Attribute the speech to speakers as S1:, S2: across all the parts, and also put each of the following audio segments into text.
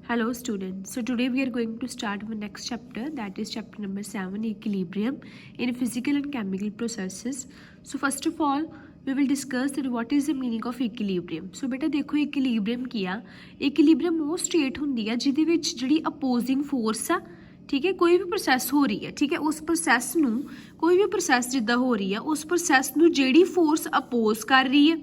S1: Hello students, so today we are going to start our next chapter, that is chapter number 7, equilibrium in physical and chemical processes. So first of all we will discuss that what is the meaning of equilibrium. So beta देखो equilibrium ਕੀ ਆ, equilibrium ਉਹ state ਹੁੰਦੀ ਆ ਜਿਹਦੇ ਵਿੱਚ ਜਿਹੜੀ opposing force ਆ, ठीक है, कोई भी प्रोसैस हो रही है, ठीक है, उस प्रोसैस ਨੂੰ कोई भी प्रोसैस जिद्दां हो रही है उस प्रोसैस ਨੂੰ ਜਿਹੜੀ ਫੋਰਸ ਅਪੋਜ਼ ਕਰ ਰਹੀ ਹੈ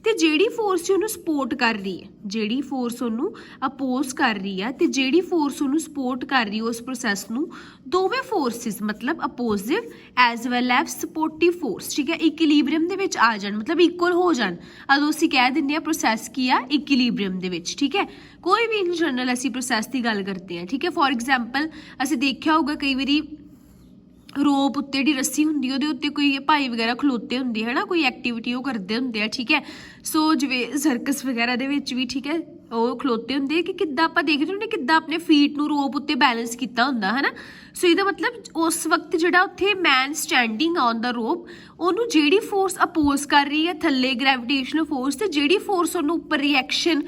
S1: ਤੇ ਜਿਹੜੀ ਫੋਰਸ ਉਹਨੂੰ ਸਪੋਰਟ ਕਰ ਰਹੀ ਹੈ, ਜਿਹੜੀ ਫੋਰਸ ਉਹਨੂੰ ਅਪੋਜ਼ ਕਰ ਰਹੀ ਹੈ ਤੇ ਜਿਹੜੀ ਫੋਰਸ ਉਹਨੂੰ ਸਪੋਰਟ ਕਰ ਰਹੀ ਹੈ ਉਸ ਪ੍ਰੋਸੈਸ ਨੂੰ, ਦੋਵੇਂ ਫੋਰਸਿਸ ਮਤਲਬ opposite as well as supportive force, ਠੀਕ ਹੈ, ਇਕੁਇਲੀਬ੍ਰੀਅਮ ਦੇ ਵਿੱਚ ਆ ਜਾਣ, ਮਤਲਬ ਇਕੁਅਲ ਹੋ ਜਾਣ, ਉਦੋਂ ਅਸੀਂ ਕਹਿ ਦਿੰਦੇ ਆ ਪ੍ਰੋਸੈਸ ਕੀ ਆ, ਇਕੁਇਲੀਬ੍ਰੀਅਮ ਦੇ ਵਿੱਚ, ਠੀਕ ਹੈ। ਕੋਈ ਵੀ ਇਨ ਜਨਰਲ ਅਸੀਂ ਪ੍ਰੋਸੈਸ ਦੀ ਗੱਲ ਕਰਦੇ ਹਾਂ, ਠੀਕ ਹੈ। ਫੋਰ ਐਗਜ਼ਾਮਪਲ ਅਸੀਂ ਦੇਖਿਆ ਹੋਊਗਾ ਕਈ ਵਾਰੀ ਰੋਪ ਉੱਤੇ ਜਿਹੜੀ ਰੱਸੀ ਹੁੰਦੀ ਉਹਦੇ ਉੱਤੇ ਕੋਈ ਭਾਈ ਵਗੈਰਾ ਖਲੋਤੇ ਹੁੰਦੇ ਹੈ ਨਾ, ਕੋਈ ਐਕਟੀਵਿਟੀ ਉਹ ਕਰਦੇ ਹੁੰਦੇ ਆ, ਠੀਕ ਹੈ। ਸੋ ਜਿਵੇਂ ਸਰਕਸ ਵਗੈਰਾ ਦੇ ਵਿੱਚ ਵੀ, ਠੀਕ ਹੈ, ਉਹ ਖਲੋਤੇ ਹੁੰਦੇ ਕਿ ਕਿੱਦਾਂ ਆਪਾਂ ਦੇਖਦੇ ਹੁੰਦੇ ਕਿੱਦਾਂ ਆਪਣੇ ਫੀਟ ਨੂੰ ਰੋਪ ਉੱਤੇ ਬੈਲੈਂਸ ਕੀਤਾ ਹੁੰਦਾ ਹੈ ਨਾ। ਸੋ ਇਹਦਾ ਮਤਲਬ ਉਸ ਵਕਤ ਜਿਹੜਾ ਉੱਥੇ ਮੈਨ ਸਟੈਂਡਿੰਗ ਔਨ ਦਾ ਰੋਪ, ਉਹਨੂੰ ਜਿਹੜੀ ਫੋਰਸ ਅਪੋਜ਼ ਕਰ ਰਹੀ ਹੈ ਥੱਲੇ ਗ੍ਰੈਵੀਟੇਸ਼ਨਲ ਫੋਰਸ ਤੇ ਜਿਹੜੀ ਫੋਰਸ ਉਹਨੂੰ ਉੱਪਰ ਰਿਐਕਸ਼ਨ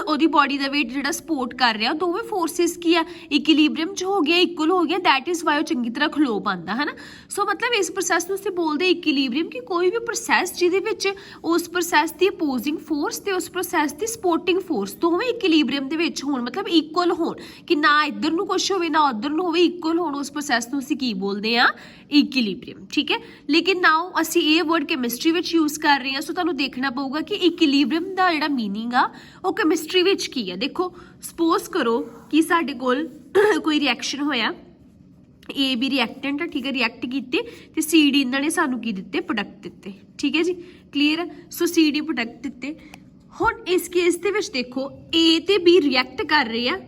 S1: ਉਹਦੀ ਬੋਡੀ ਦਾ ਵੇਟ ਜਿਹੜਾ ਸਪੋਰਟ ਕਰ ਰਿਹਾ, ਦੋਵੇਂ ਫੋਰਸਿਸ ਕੀ ਆ ਇਕੁਇਲੀਬ੍ਰੀਅਮ 'ਚ ਹੋ ਗਿਆ, ਇਕੁਅਲ ਹੋ ਗਿਆ, ਦੈਟ ਇਜ਼ ਵਾਈ ਉਹ ਚੰਗੀ ਤਰ੍ਹਾਂ ਖਲੋ ਪਾਉਂਦਾ ਹੈ ਨਾ। ਸੋ ਮਤਲਬ ਇਸ ਪ੍ਰੋਸੈਸ ਨੂੰ ਅਸੀਂ ਬੋਲਦੇ ਇਕੁਇਲੀਬ੍ਰੀਅਮ ਕਿ ਕੋਈ ਵੀ ਪ੍ਰੋਸੈਸ ਜਿਹਦੇ ਵਿੱਚ ਉਸ ਪ੍ਰੋਸੈਸ ਦੀ ਅਪੋਜ਼ਿੰਗ ਫੋਰਸ ਤੇ ਉਸ ਪ੍ਰੋਸੈਸ ਦੀ ਸਪੋਰਟਿੰਗ ਫੋਰਸ ਦੋਵੇਂ ਇਕੁਇਲੀਬ੍ਰੀਅਮ ਦੇ ਵਿੱਚ ਹੋਣ, ਮਤਲਬ ਇਕੁਅਲ ਹੋਣ, ਕਿ ਨਾ ਇੱਧਰ ਨੂੰ ਕੁਛ ਹੋਵੇ ਨਾ ਉੱਧਰ ਨੂੰ ਹੋਵੇ, ਇਕੁਅਲ ਹੋਣ, ਉਸ ਪ੍ਰੋਸੈਸ ਨੂੰ ਅਸੀਂ ਕੀ ਬੋਲਦੇ ਆ, ਇਕੁਇਲੀਬ੍ਰੀਅਮ, ਠੀਕ ਹੈ। ਲੇਕਿਨ ਨਾਓ ਅਸੀਂ ਇਹ ਵਰਡ ਕੈਮਿਸਟਰੀ ਵਿੱਚ ਯੂਜ਼ ਕਰ ਰਹੇ ਹਾਂ, ਸੋ ਤੁਹਾਨੂੰ ਦੇਖਣਾ ਪਊਗਾ ਕਿ ਇਕੁਇਲੀਬ੍ਰੀਅਮ ਦਾ ਜਿਹੜਾ ਮੀਨਿੰਗ ਆ ਉਹ ਕੈਮਿਸਟਰੀ ਵਿੱਚ ਕੀ ਹੈ। ਦੇਖੋ ਸਪੋਜ਼ ਕਰੋ ਕਿ ਸਾਡੇ ਕੋਲ ਕੋਈ ਰਿਐਕਸ਼ਨ ਹੋਇਆ, ਏ ਬੀ ਰਿਐਕਟੈਂਟ ਆ, ਠੀਕ ਹੈ, ਰਿਐਕਟ ਕੀਤੇ ਤੇ ਸੀ ਡੀ ਇਹਨਾਂ ਨੇ ਸਾਨੂੰ ਕੀ ਦਿੱਤੇ, ਪ੍ਰੋਡਕਟ ਦਿੱਤੇ, ਠੀਕ ਹੈ ਜੀ, ਕਲੀਅਰ ਹੈ। ਸੋ ਸੀ ਡੀ ਪ੍ਰੋਡਕਟ ਦਿੱਤੇ। ਹੁਣ ਇਸ ਕੇਸ ਦੇ ਵਿੱਚ ਦੇਖੋ ਏ ਤੇ ਬੀ ਰਿਐਕਟ ਕਰ ਰਹੇ ਆ,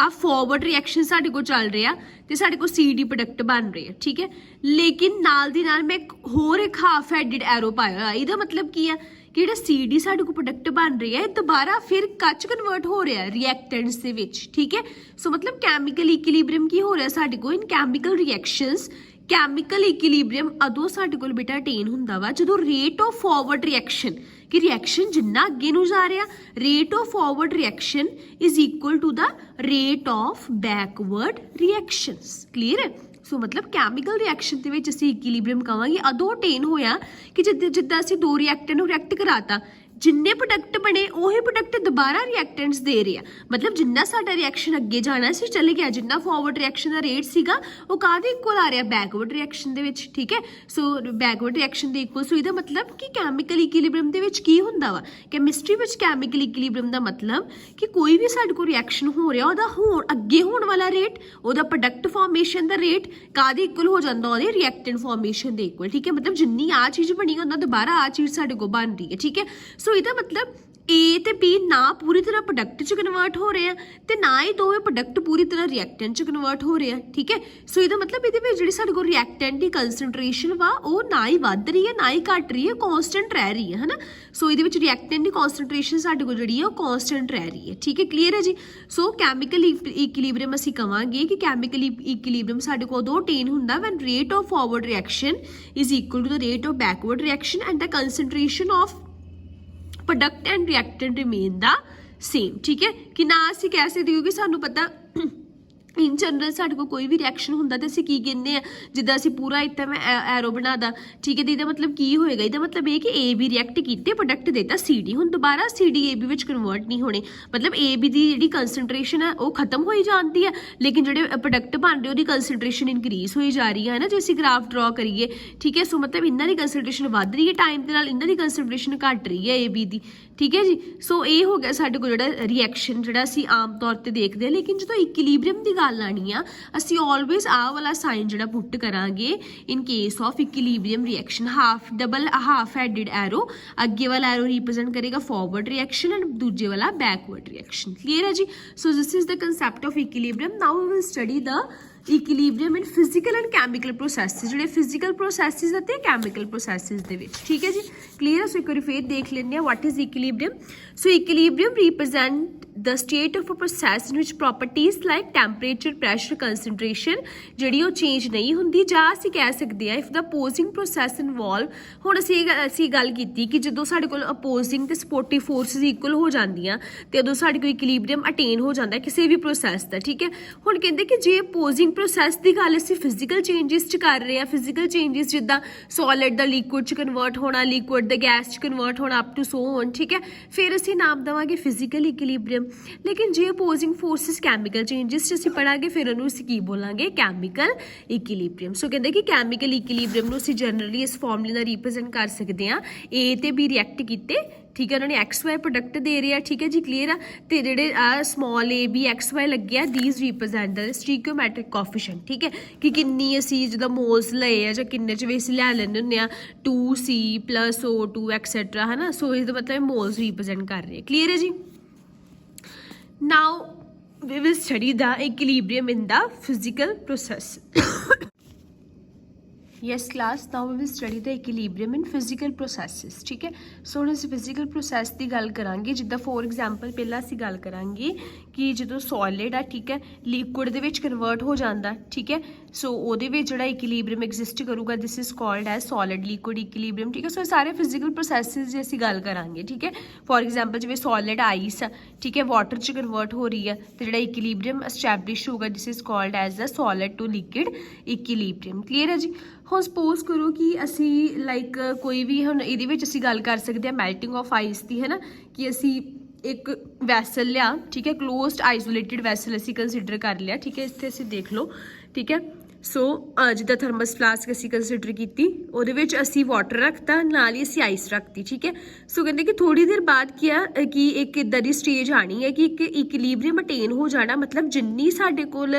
S1: ਆ ਫੋਰਵਰਡ ਰਿਐਕਸ਼ਨ ਸਾਡੇ ਕੋਲ ਚੱਲ ਰਿਹਾ ਤੇ ਸਾਡੇ ਕੋਲ ਸੀ ਡੀ ਪ੍ਰੋਡਕਟ ਬਣ ਰਹੇ ਆ, ਠੀਕ ਹੈ। ਲੇਕਿਨ ਨਾਲ ਦੀ ਨਾਲ ਮੈਂ ਹੋਰ ਇੱਕ ਹਾਫ ਹੈਡਡ ਐਰੋ ਪਾਇਆ, ਇਹਦਾ ਮਤਲਬ ਕੀ ਆ ਕਿ ਜਿਹੜਾ ਸੀ ਡੀ ਸਾਡੇ ਕੋਲ ਪ੍ਰੋਡਕਟ ਬਣ ਰਿਹਾ ਹੈ ਦੁਬਾਰਾ ਫਿਰ ਕੱਚ ਕਨਵਰਟ ਹੋ ਰਿਹਾ ਰਿਐਕਟੈਂਟਸ ਦੇ ਵਿੱਚ, ਠੀਕ ਹੈ। ਸੋ ਮਤਲਬ ਕੈਮੀਕਲ ਇਕੁਇਲੀਬ੍ਰੀਅਮ ਕੀ ਹੋ ਰਿਹਾ ਸਾਡੇ ਕੋਲ in chemical reactions. Chemical equilibrium ਉਦੋਂ ਸਾਡੇ ਕੋਲ ਬੇਟਾ ਅਟੇਨ ਹੁੰਦਾ ਵਾ ਜਦੋਂ ਰੇਟ ਆਫ ਫਾਰਵਰਡ ਰਿਐਕਸ਼ਨ, ਕਿ ਰਿਐਕਸ਼ਨ ਜਿੰਨਾ ਅੱਗੇ ਨੂੰ ਜਾ ਰਿਹਾ, rate of forward reaction is equal to the rate of backward reactions, clear ਹੈ। ਸੋ ਮਤਲਬ ਕੈਮੀਕਲ ਰਿਐਕਸ਼ਨ ਦੇ ਵਿੱਚ ਅਸੀਂ ਇਕੁਇਲੀਬ੍ਰੀਅਮ ਕਹਾਂਗੇ ਉਦੋਂ ਅਟੇਨ ਹੋਇਆ ਕਿ ਜਿੱਦਾਂ ਅਸੀਂ ਦੋ ਰਿਐਕਟੈਂਟ ਨੂੰ ਰਿਐਕਟ ਕਰਾਤਾ, ਜਿੰਨੇ ਪ੍ਰੋਡਕਟ ਬਣੇ ਉਹੀ ਪ੍ਰੋਡਕਟ ਦੁਬਾਰਾ ਰਿਐਕਟੈਂਟਸ ਦੇ ਰਹੇ ਆ, ਮਤਲਬ ਜਿੰਨਾ ਸਾਡਾ ਰਿਐਕਸ਼ਨ ਅੱਗੇ ਜਾਣਾ ਸੀ ਚੱਲ ਗਿਆ, ਜਿੰਨਾ ਫਾਰਵਰਡ ਰਿਐਕਸ਼ਨ ਦਾ ਰੇਟ ਸੀਗਾ ਉਹ ਕਾਹਦੇ ਇਕੁਅਲ ਆ ਰਿਹਾ, ਬੈਕਵਰਡ ਰਿਐਕਸ਼ਨ ਦੇ ਵਿੱਚ, ਠੀਕ ਹੈ। ਸੋ ਬੈਕਵਰਡ ਰਿਐਕਸ਼ਨ ਦੇ ਇਕੁਅਲ। ਸੋ ਇਹਦਾ ਮਤਲਬ ਕਿ ਕੈਮੀਕਲ ਇਕੁਇਲੀਬ੍ਰੀਅਮ ਦੇ ਵਿੱਚ ਕੀ ਹੁੰਦਾ ਵਾ, ਕੈਮਿਸਟਰੀ ਵਿੱਚ ਕੈਮੀਕਲ ਇਕੁਇਲੀਬ੍ਰੀਅਮ ਦਾ ਮਤਲਬ ਕਿ ਕੋਈ ਵੀ ਸਾਡੇ ਕੋਲ ਰਿਐਕਸ਼ਨ ਹੋ ਰਿਹਾ ਉਹਦਾ ਅੱਗੇ ਹੋਣ ਵਾਲਾ ਰੇਟ, ਉਹਦਾ ਪ੍ਰੋਡਕਟ ਫਾਰਮੇਸ਼ਨ ਦਾ ਰੇਟ ਕਾਹਦੇ ਇਕੁਅਲ ਹੋ ਜਾਂਦਾ, ਉਹਦੇ ਰਿਐਕਟੈਂਟ ਫਾਰਮੇਸ਼ਨ ਦੇ ਇਕੁਅਲ, ਠੀਕ ਹੈ। ਮਤਲਬ ਜਿੰਨੀ ਆ ਚੀਜ਼ ਬਣੀ ਉਹਨਾਂ ਦੁਬਾਰਾ ਆ ਚੀਜ਼ ਸਾਡੇ ਕੋਲ ਬਣ ਰਹੀ ਹੈ, ਠੀਕ ਹੈ। ਸੋ ਇਹਦਾ ਮਤਲਬ ਏ ਤੇ ਬੀ ਨਾ ਪੂਰੀ ਤਰ੍ਹਾਂ ਪ੍ਰੋਡਕਟ 'ਚ ਕਨਵਰਟ ਹੋ ਰਹੇ ਆ ਤੇ ਨਾ ਹੀ ਦੋਵੇਂ ਪ੍ਰੋਡਕਟ ਪੂਰੀ ਤਰ੍ਹਾਂ ਰਿਐਕਟੈਂਟ 'ਚ ਕਨਵਰਟ ਹੋ ਰਹੇ ਆ, ਠੀਕ ਹੈ। ਸੋ ਇਹਦਾ ਮਤਲਬ ਇਹਦੇ ਵਿੱਚ ਜਿਹੜੀ ਸਾਡੇ ਕੋਲ ਰਿਐਕਟੈਂਟ ਦੀ ਕੰਸਨਟ੍ਰੇਸ਼ਨ ਵਾ ਉਹ ਨਾ ਹੀ ਵੱਧ ਰਹੀ ਹੈ ਨਾ ਹੀ ਘਟ ਰਹੀ ਹੈ, ਕੌਨਸਟੈਂਟ ਰਹਿ ਰਹੀ ਹੈ, ਹੈ ਨਾ। ਸੋ ਇਹਦੇ ਵਿੱਚ ਰਿਐਕਟੈਂਟ ਦੀ ਕੰਸਨਟ੍ਰੇਸ਼ਨ ਸਾਡੇ ਕੋਲ ਜਿਹੜੀ ਹੈ ਉਹ ਕੌਨਸਟੈਂਟ ਰਹਿ ਰਹੀ ਹੈ, ਠੀਕ ਹੈ, ਕਲੀਅਰ ਹੈ ਜੀ। ਸੋ ਕੈਮੀਕਲ ਇਕੁਇਲੀਬ੍ਰੀਅਮ ਅਸੀਂ ਕਵਾਂਗੇ ਕਿ ਕੈਮੀਕਲ ਇਕੁਇਲੀਬ੍ਰੀਅਮ ਸਾਡੇ ਕੋਲ ਉਦੋਂ ਅਟੇਨ ਹੁੰਦਾ when rate of forward reaction is equal to the rate of backward reaction and the concentration of product and reactant remain the same, ਠੀਕ ਹੈ। ਕਿ ਨਾ ਅਸੀਂ ਕਹਿ ਸਕਦੇ ਕਿਉਂਕਿ ਸਾਨੂੰ ਪਤਾ ਇਨ ਜਨਰਲ ਸਾਡੇ ਕੋਲ ਕੋਈ ਵੀ ਰਿਐਕਸ਼ਨ ਹੁੰਦਾ ਤੇ ਅਸੀਂ ਕੀ ਕਹਿੰਦੇ ਆ, ਜਿੱਦਾਂ ਅਸੀਂ ਪੂਰਾ ਇੱਥੇ ਮੈਂ ਐਰੋ ਬਣਾਦਾ, ਠੀਕ ਹੈ, ਤੇ ਇਹਦਾ ਮਤਲਬ ਕੀ ਹੋਏਗਾ, ਇਹਦਾ ਮਤਲਬ ਇਹ ਕਿ ਏ ਬੀ ਰਿਐਕਟ ਕੀਤੇ ਪ੍ਰੋਡਕਟ ਦੇਤਾ ਸੀ ਡੀ, ਹੁਣ ਦੁਬਾਰਾ ਸੀ ਡੀ ਏ ਬੀ ਵਿੱਚ ਕਨਵਰਟ ਨਹੀਂ ਹੋਣੇ, ਮਤਲਬ ਏ ਬੀ ਦੀ ਜਿਹੜੀ ਕੰਸਨਟ੍ਰੇਸ਼ਨ ਹੈ ਉਹ ਖਤਮ ਹੋਈ ਜਾਂਦੀ ਹੈ ਲੇਕਿਨ ਜਿਹੜੇ ਪ੍ਰੋਡਕਟ ਬਣ ਰਹੇ ਉਹਦੀ ਕੰਸਨਟ੍ਰੇਸ਼ਨ ਇਨਕਰੀਜ਼ ਹੋਈ ਜਾ ਰਹੀ ਹੈ ਨਾ, ਜੇ ਅਸੀਂ ਗ੍ਰਾਫ ਡਰਾ ਕਰੀਏ, ਠੀਕ ਹੈ। ਸੋ ਮਤਲਬ ਇਹਨਾਂ ਦੀ ਕੰਸਨਟ੍ਰੇਸ਼ਨ ਵੱਧ ਰਹੀ ਹੈ ਟਾਈਮ ਦੇ ਨਾਲ, ਇਹਨਾਂ ਦੀ ਕੰਸਨਟ੍ਰੇਸ਼ਨ ਘਟ ਰਹੀ ਹੈ ਏ ਬੀ ਦੀ, ਠੀਕ ਹੈ ਜੀ। ਸੋ ਇਹ ਹੋ ਗਿਆ ਸਾਡੇ ਕੋਲ ਜਿਹੜਾ ਰਿਐਕਸ਼ਨ ਜਿਹੜਾ ਅਸੀਂ ਆਮ ਤੌਰ ਤੇ ਦੇਖਦੇ ਹਾਂ। ਲੇਕਿਨ ਜਦੋਂ ਇਕੁਇਲੀਬ੍ਰੀਅਮ ਦੀ ਗੱਲ ਆਣੀ ਆ ਅਸੀਂ ਆਲਵੇਜ਼ ਆਹ ਵਾਲਾ ਸਾਈਨ ਜਿਹੜਾ ਪੁੱਟ ਕਰਾਂਗੇ in case of equilibrium reaction, half headed arrow, ਅੱਗੇ ਵਾਲਾ ਐਰੋ ਰਿਪਰੈਜ਼ੈਂਟ ਕਰੇਗਾ ਫਾਰਵਰਡ ਰਿਐਕਸ਼ਨ ਐਂਡ ਦੂਜੇ ਵਾਲਾ ਬੈਕਵਰਡ ਰਿਐਕਸ਼ਨ, ਕਲੀਅਰ ਹੈ ਜੀ। So this is the concept of equilibrium. Now we will study the equilibrium in physical and chemical processes, ਜਿਹੜੇ physical processes ਅਤੇ chemical processes ਦੇ ਵਿੱਚ, ਠੀਕ ਹੈ ਜੀ, ਕਲੀਅਰ। ਸੋ ਇੱਕ ਵਾਰੀ ਫੇਰ ਦੇਖ ਲੈਂਦੇ ਹਾਂ what is equilibrium. So equilibrium represent the state of a process in which properties like temperature pressure concentration ਜਿਹੜੀ ਉਹ ਚੇਂਜ ਨਹੀਂ ਹੁੰਦੀ, ਜਾਂ ਅਸੀਂ ਕਹਿ ਸਕਦੇ ਹਾਂ ਇਫ ਦ ਅਪੋਜ਼ਿੰਗ ਪ੍ਰੋਸੈਸ ਇਨਵੋਲਵ। ਹੁਣ ਅਸੀਂ ਗੱਲ ਕੀਤੀ ਕਿ ਜਦੋਂ ਸਾਡੇ ਕੋਲ ਅਪੋਜ਼ਿੰਗ ਤੇ ਸਪੋਰਟਿਵ ਫੋਰਸਿਸ ਇਕੁਅਲ ਹੋ ਜਾਂਦੀਆਂ ਤੇ ਉਦੋਂ ਸਾਡੇ ਕੋਲ ਇਕੁਇਲਿਬਰੀਅਮ ਅਟੇਨ ਹੋ ਜਾਂਦਾ ਕਿਸੇ ਵੀ ਪ੍ਰੋਸੈਸ ਦਾ, ਠੀਕ ਹੈ। ਹੁਣ ਕਹਿੰਦੇ ਕਿ ਜੇ ਅਪੋਜ਼ਿੰਗ ਪ੍ਰੋਸੈਸ ਦੀ ਗੱਲ ਅਸੀਂ ਫਿਜ਼ੀਕਲ ਚੇਂਜਸ 'ਚ ਕਰ ਰਹੇ ਹਾਂ, ਫਿਜ਼ੀਕਲ ਚੇਂਜਸ ਜਿੱਦਾਂ ਸੋਲਿਡ ਦਾ ਲਿਕੁਇਡ 'ਚ ਕਨਵਰਟ ਹੋਣਾ, ਲਿਕੁਇਡ ਦਾ ਗੈਸ 'ਚ ਕਨਵਰਟ ਹੋਣਾ ਅਪ ਟੂ ਸੋ ਔਨ, ਠੀਕ ਹੈ, ਫਿਰ ਅਸੀਂ ਨਾਮ ਦੇਵਾਂਗੇ ਫਿਜ਼ੀਕਲ ਇਕੁਇਲਿਬਰੀਅਮ। ਲੇਕਿਨ ਜੇ ਅਪੋਜ਼ਿੰਗ ਫੋਰਸਿਸ ਕੈਮੀਕਲ ਚੇਂਜਸ 'ਚ ਅਸੀਂ ਪੜਾਂਗੇ ਫਿਰ ਉਹਨੂੰ ਅਸੀਂ ਕੀ ਬੋਲਾਂਗੇ, ਕੈਮੀਕਲ ਇਕੁਇਲਿਬਰੀਅਮ। ਸੋ ਕਹਿੰਦੇ ਕਿ ਕੈਮੀਕਲ ਇਕੁਇਲਿਬਰੀਅਮ ਨੂੰ ਅਸੀਂ ਜਨਰਲੀ ਇਸ ਫਾਰਮੂਲੇ ਨਾਲ ਰਿਪਰੈਜ਼ੈਂਟ ਕਰ ਸਕਦੇ ਹਾਂ, A ਤੇ B ਰਿਐਕਟ ਕੀਤੇ, ਠੀਕ ਹੈ, ਉਹਨਾਂ ਨੇ XY ਪ੍ਰੋਡਕਟ ਦੇ ਰਹੇ ਆ, ਠੀਕ ਹੈ ਜੀ, ਕਲੀਅਰ ਆ। ਤੇ ਜਿਹੜੇ ਆ ਸਮਾਲ a b XY ਲੱਗਿਆ, ਦੀਜ਼ ਰਿਪਰੈਜ਼ੈਂਟ ਦ ਸਟੀਕਿਓਮੈਟ੍ਰਿਕ ਕੋਫੀਸ਼ੀਐਂਟ, ਠੀਕ ਹੈ, ਕਿ ਕਿੰਨੀ ਅਸੀਂ ਜਿੱਦਾਂ ਮੋਲਸ ਲਏ ਆ ਜਾਂ ਕਿੰਨੇ 'ਚ ਵੀ ਅਸੀਂ ਲੈ ਲੈਂਦੇ ਹੁੰਦੇ ਆ 2C + O2 ਐਕਸੈਟਰਾ, ਹੈ ਨਾ। ਸੋ ਇਹਦਾ ਮਤਲਬ ਮੋਲਸ ਰਿਪਰੈਜ਼ੈਂਟ ਕਰ ਰਹੇ, ਕਲੀਅਰ ਹੈ ਜੀ। ਨਾਓ we will study the equilibrium in the physical process. Yes class, now we will study the equilibrium in physical processes, ठीक है। सो ਹੁਣ ਅਸੀਂ ਫਿਜ਼ੀਕਲ ਪ੍ਰੋਸੈਸ ਦੀ ਗੱਲ ਕਰਾਂਗੇ, ਜਿੱਦਾਂ ਫੋਰ ਐਗਜ਼ਾਮਪਲ ਪਹਿਲਾਂ ਅਸੀਂ ਗੱਲ ਕਰਾਂਗੇ ਕਿ ਜਦੋਂ ਸੋਲਿਡ ਆ, ਠੀਕ ਹੈ, ਲਿਕੁਇਡ ਦੇ ਵਿੱਚ ਕਨਵਰਟ ਹੋ ਜਾਂਦਾ, ਠੀਕ ਹੈ। ਸੋ ਉਹਦੇ ਵਿੱਚ ਜਿਹੜਾ ਇਕੁਇਲਿਬਰੀਅਮ ਐਗਜ਼ਿਸਟ ਕਰੂਗਾ, this is called as solid liquid equilibrium, ਠੀਕ ਹੈ। ਸੋ ਇਹ ਸਾਰੇ ਫਿਜ਼ੀਕਲ ਪ੍ਰੋਸੈਸਿਸ ਦੀ ਅਸੀਂ ਗੱਲ ਕਰਾਂਗੇ, ਠੀਕ ਹੈ। ਫੋਰ ਐਗਜ਼ਾਮਪਲ ਜਿਵੇਂ ਸੋਲਿਡ ਆਈਸ ਆ, ਠੀਕ ਹੈ, ਵਾਟਰ 'ਚ ਕਨਵਰਟ ਹੋ ਰਹੀ ਹੈ ਤੇ ਜਿਹੜਾ ਇਕੁਇਲਿਬਰੀਅਮ ਐਸਟੈਬਲਿਸ਼ ਹੋਊਗਾ, this is called as the solid to liquid equilibrium, clear ਹੈ ਜੀ। ਹੁਣ ਸਪੋਜ਼ ਕਰੋ ਕਿ ਅਸੀਂ ਲਾਈਕ ਕੋਈ ਵੀ, ਹੁਣ ਇਹਦੇ ਵਿੱਚ ਅਸੀਂ ਗੱਲ ਕਰ ਸਕਦੇ ਹਾਂ ਮੈਲਟਿੰਗ ਆਫ ਆਈਸ ਦੀ, ਹੈ ਨਾ, ਕਿ ਅਸੀਂ ਇੱਕ ਵੈਸਲ ਲਿਆ, ਠੀਕ ਹੈ, ਕਲੋਜ਼ਡ ਆਈਸੋਲੇਟਿਡ ਵੈਸਲ ਅਸੀਂ ਕੰਸੀਡਰ ਕਰ ਲਿਆ, ਠੀਕ ਹੈ। ਇੱਥੇ ਅਸੀਂ ਦੇਖ ਲਓ, ਠੀਕ ਹੈ। ਸੋ ਜਿੱਦਾਂ ਥਰਮਸ ਫਲਾਸਕ ਅਸੀਂ ਕੰਸੀਡਰ ਕੀਤੀ, ਉਹਦੇ ਵਿੱਚ ਅਸੀਂ ਵਾਟਰ ਰੱਖਤਾ, ਨਾਲ ਹੀ ਅਸੀਂ ਆਈਸ ਰੱਖਤੀ, ਠੀਕ ਹੈ। ਸੋ ਕਹਿੰਦੇ ਕਿ ਥੋੜੀ ਦੇਰ ਬਾਅਦ ਕੀ ਆ ਕਿ ਇੱਕ ਇੱਦਾਂ ਦੀ ਸਟੇਜ ਆਣੀ ਹੈ ਕਿ ਇੱਕ ਇਕੁਇਲਿਬਰੀਅਮ ਅਟੇਨ ਹੋ ਜਾਣਾ, ਮਤਲਬ ਜਿੰਨੀ ਸਾਡੇ ਕੋਲ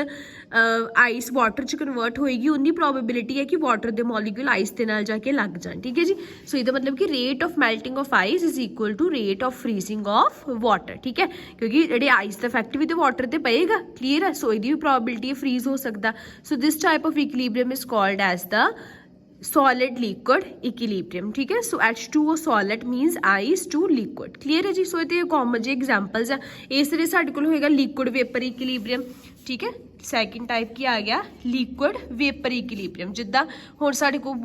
S1: ਆਈਸ ਵਾਟਰ 'ਚ ਕਨਵਰਟ ਹੋਏਗੀ ਉਨੀ ਪ੍ਰੋਬੇਬਿਲਿਟੀ ਹੈ ਕਿ ਵਾਟਰ ਦੇ ਮੋਲੀਕਿਊਲ ਆਈਸ ਦੇ ਨਾਲ ਜਾ ਕੇ ਲੱਗ ਜਾਣ, ਠੀਕ ਹੈ ਜੀ। ਸੋ ਇਹਦਾ ਮਤਲਬ ਕਿ rate of melting of ice is equal to rate of freezing of water, ਠੀਕ ਹੈ, ਕਿਉਂਕਿ ਜਿਹੜੇ ਆਈਸ ਦਾ ਇਫੈਕਟ ਵੀ ਤੇ ਵਾਟਰ ਤੇ ਪਏਗਾ, ਕਲੀਅਰ ਹੈ। ਸੋ ਇਹਦੀ ਵੀ ਪ੍ਰੋਬੇਬਿਲਿਟੀ ਹੈ ਫਰੀਜ਼ ਹੋ ਸਕਦਾ। So this type of equilibrium is called as the solid liquid equilibrium, ठीक है। so H2O solid means ice to liquid, clear है जी। so ਇਹ ਤੇ ਕਾਮਨ ਜਿਹੇ ਐਗਜ਼ਾਮਪਲਸ ਆ। ਇਸ ਤਰ੍ਹਾਂ ਸਾਡੇ ਕੋਲ ਹੋਏਗਾ liquid vapor equilibrium, ਠੀਕ ਹੈ। ਸੈਕਿੰਡ ਟਾਈਪ ਕੀ ਆ ਗਿਆ, ਲਿਕੁਇਡ ਵੇਪਰ ਇਕੁਇਲਿਬਰੀਅਮ। ਜਿੱਦਾਂ ਹੁਣ ਸਾਡੇ ਕੋਲ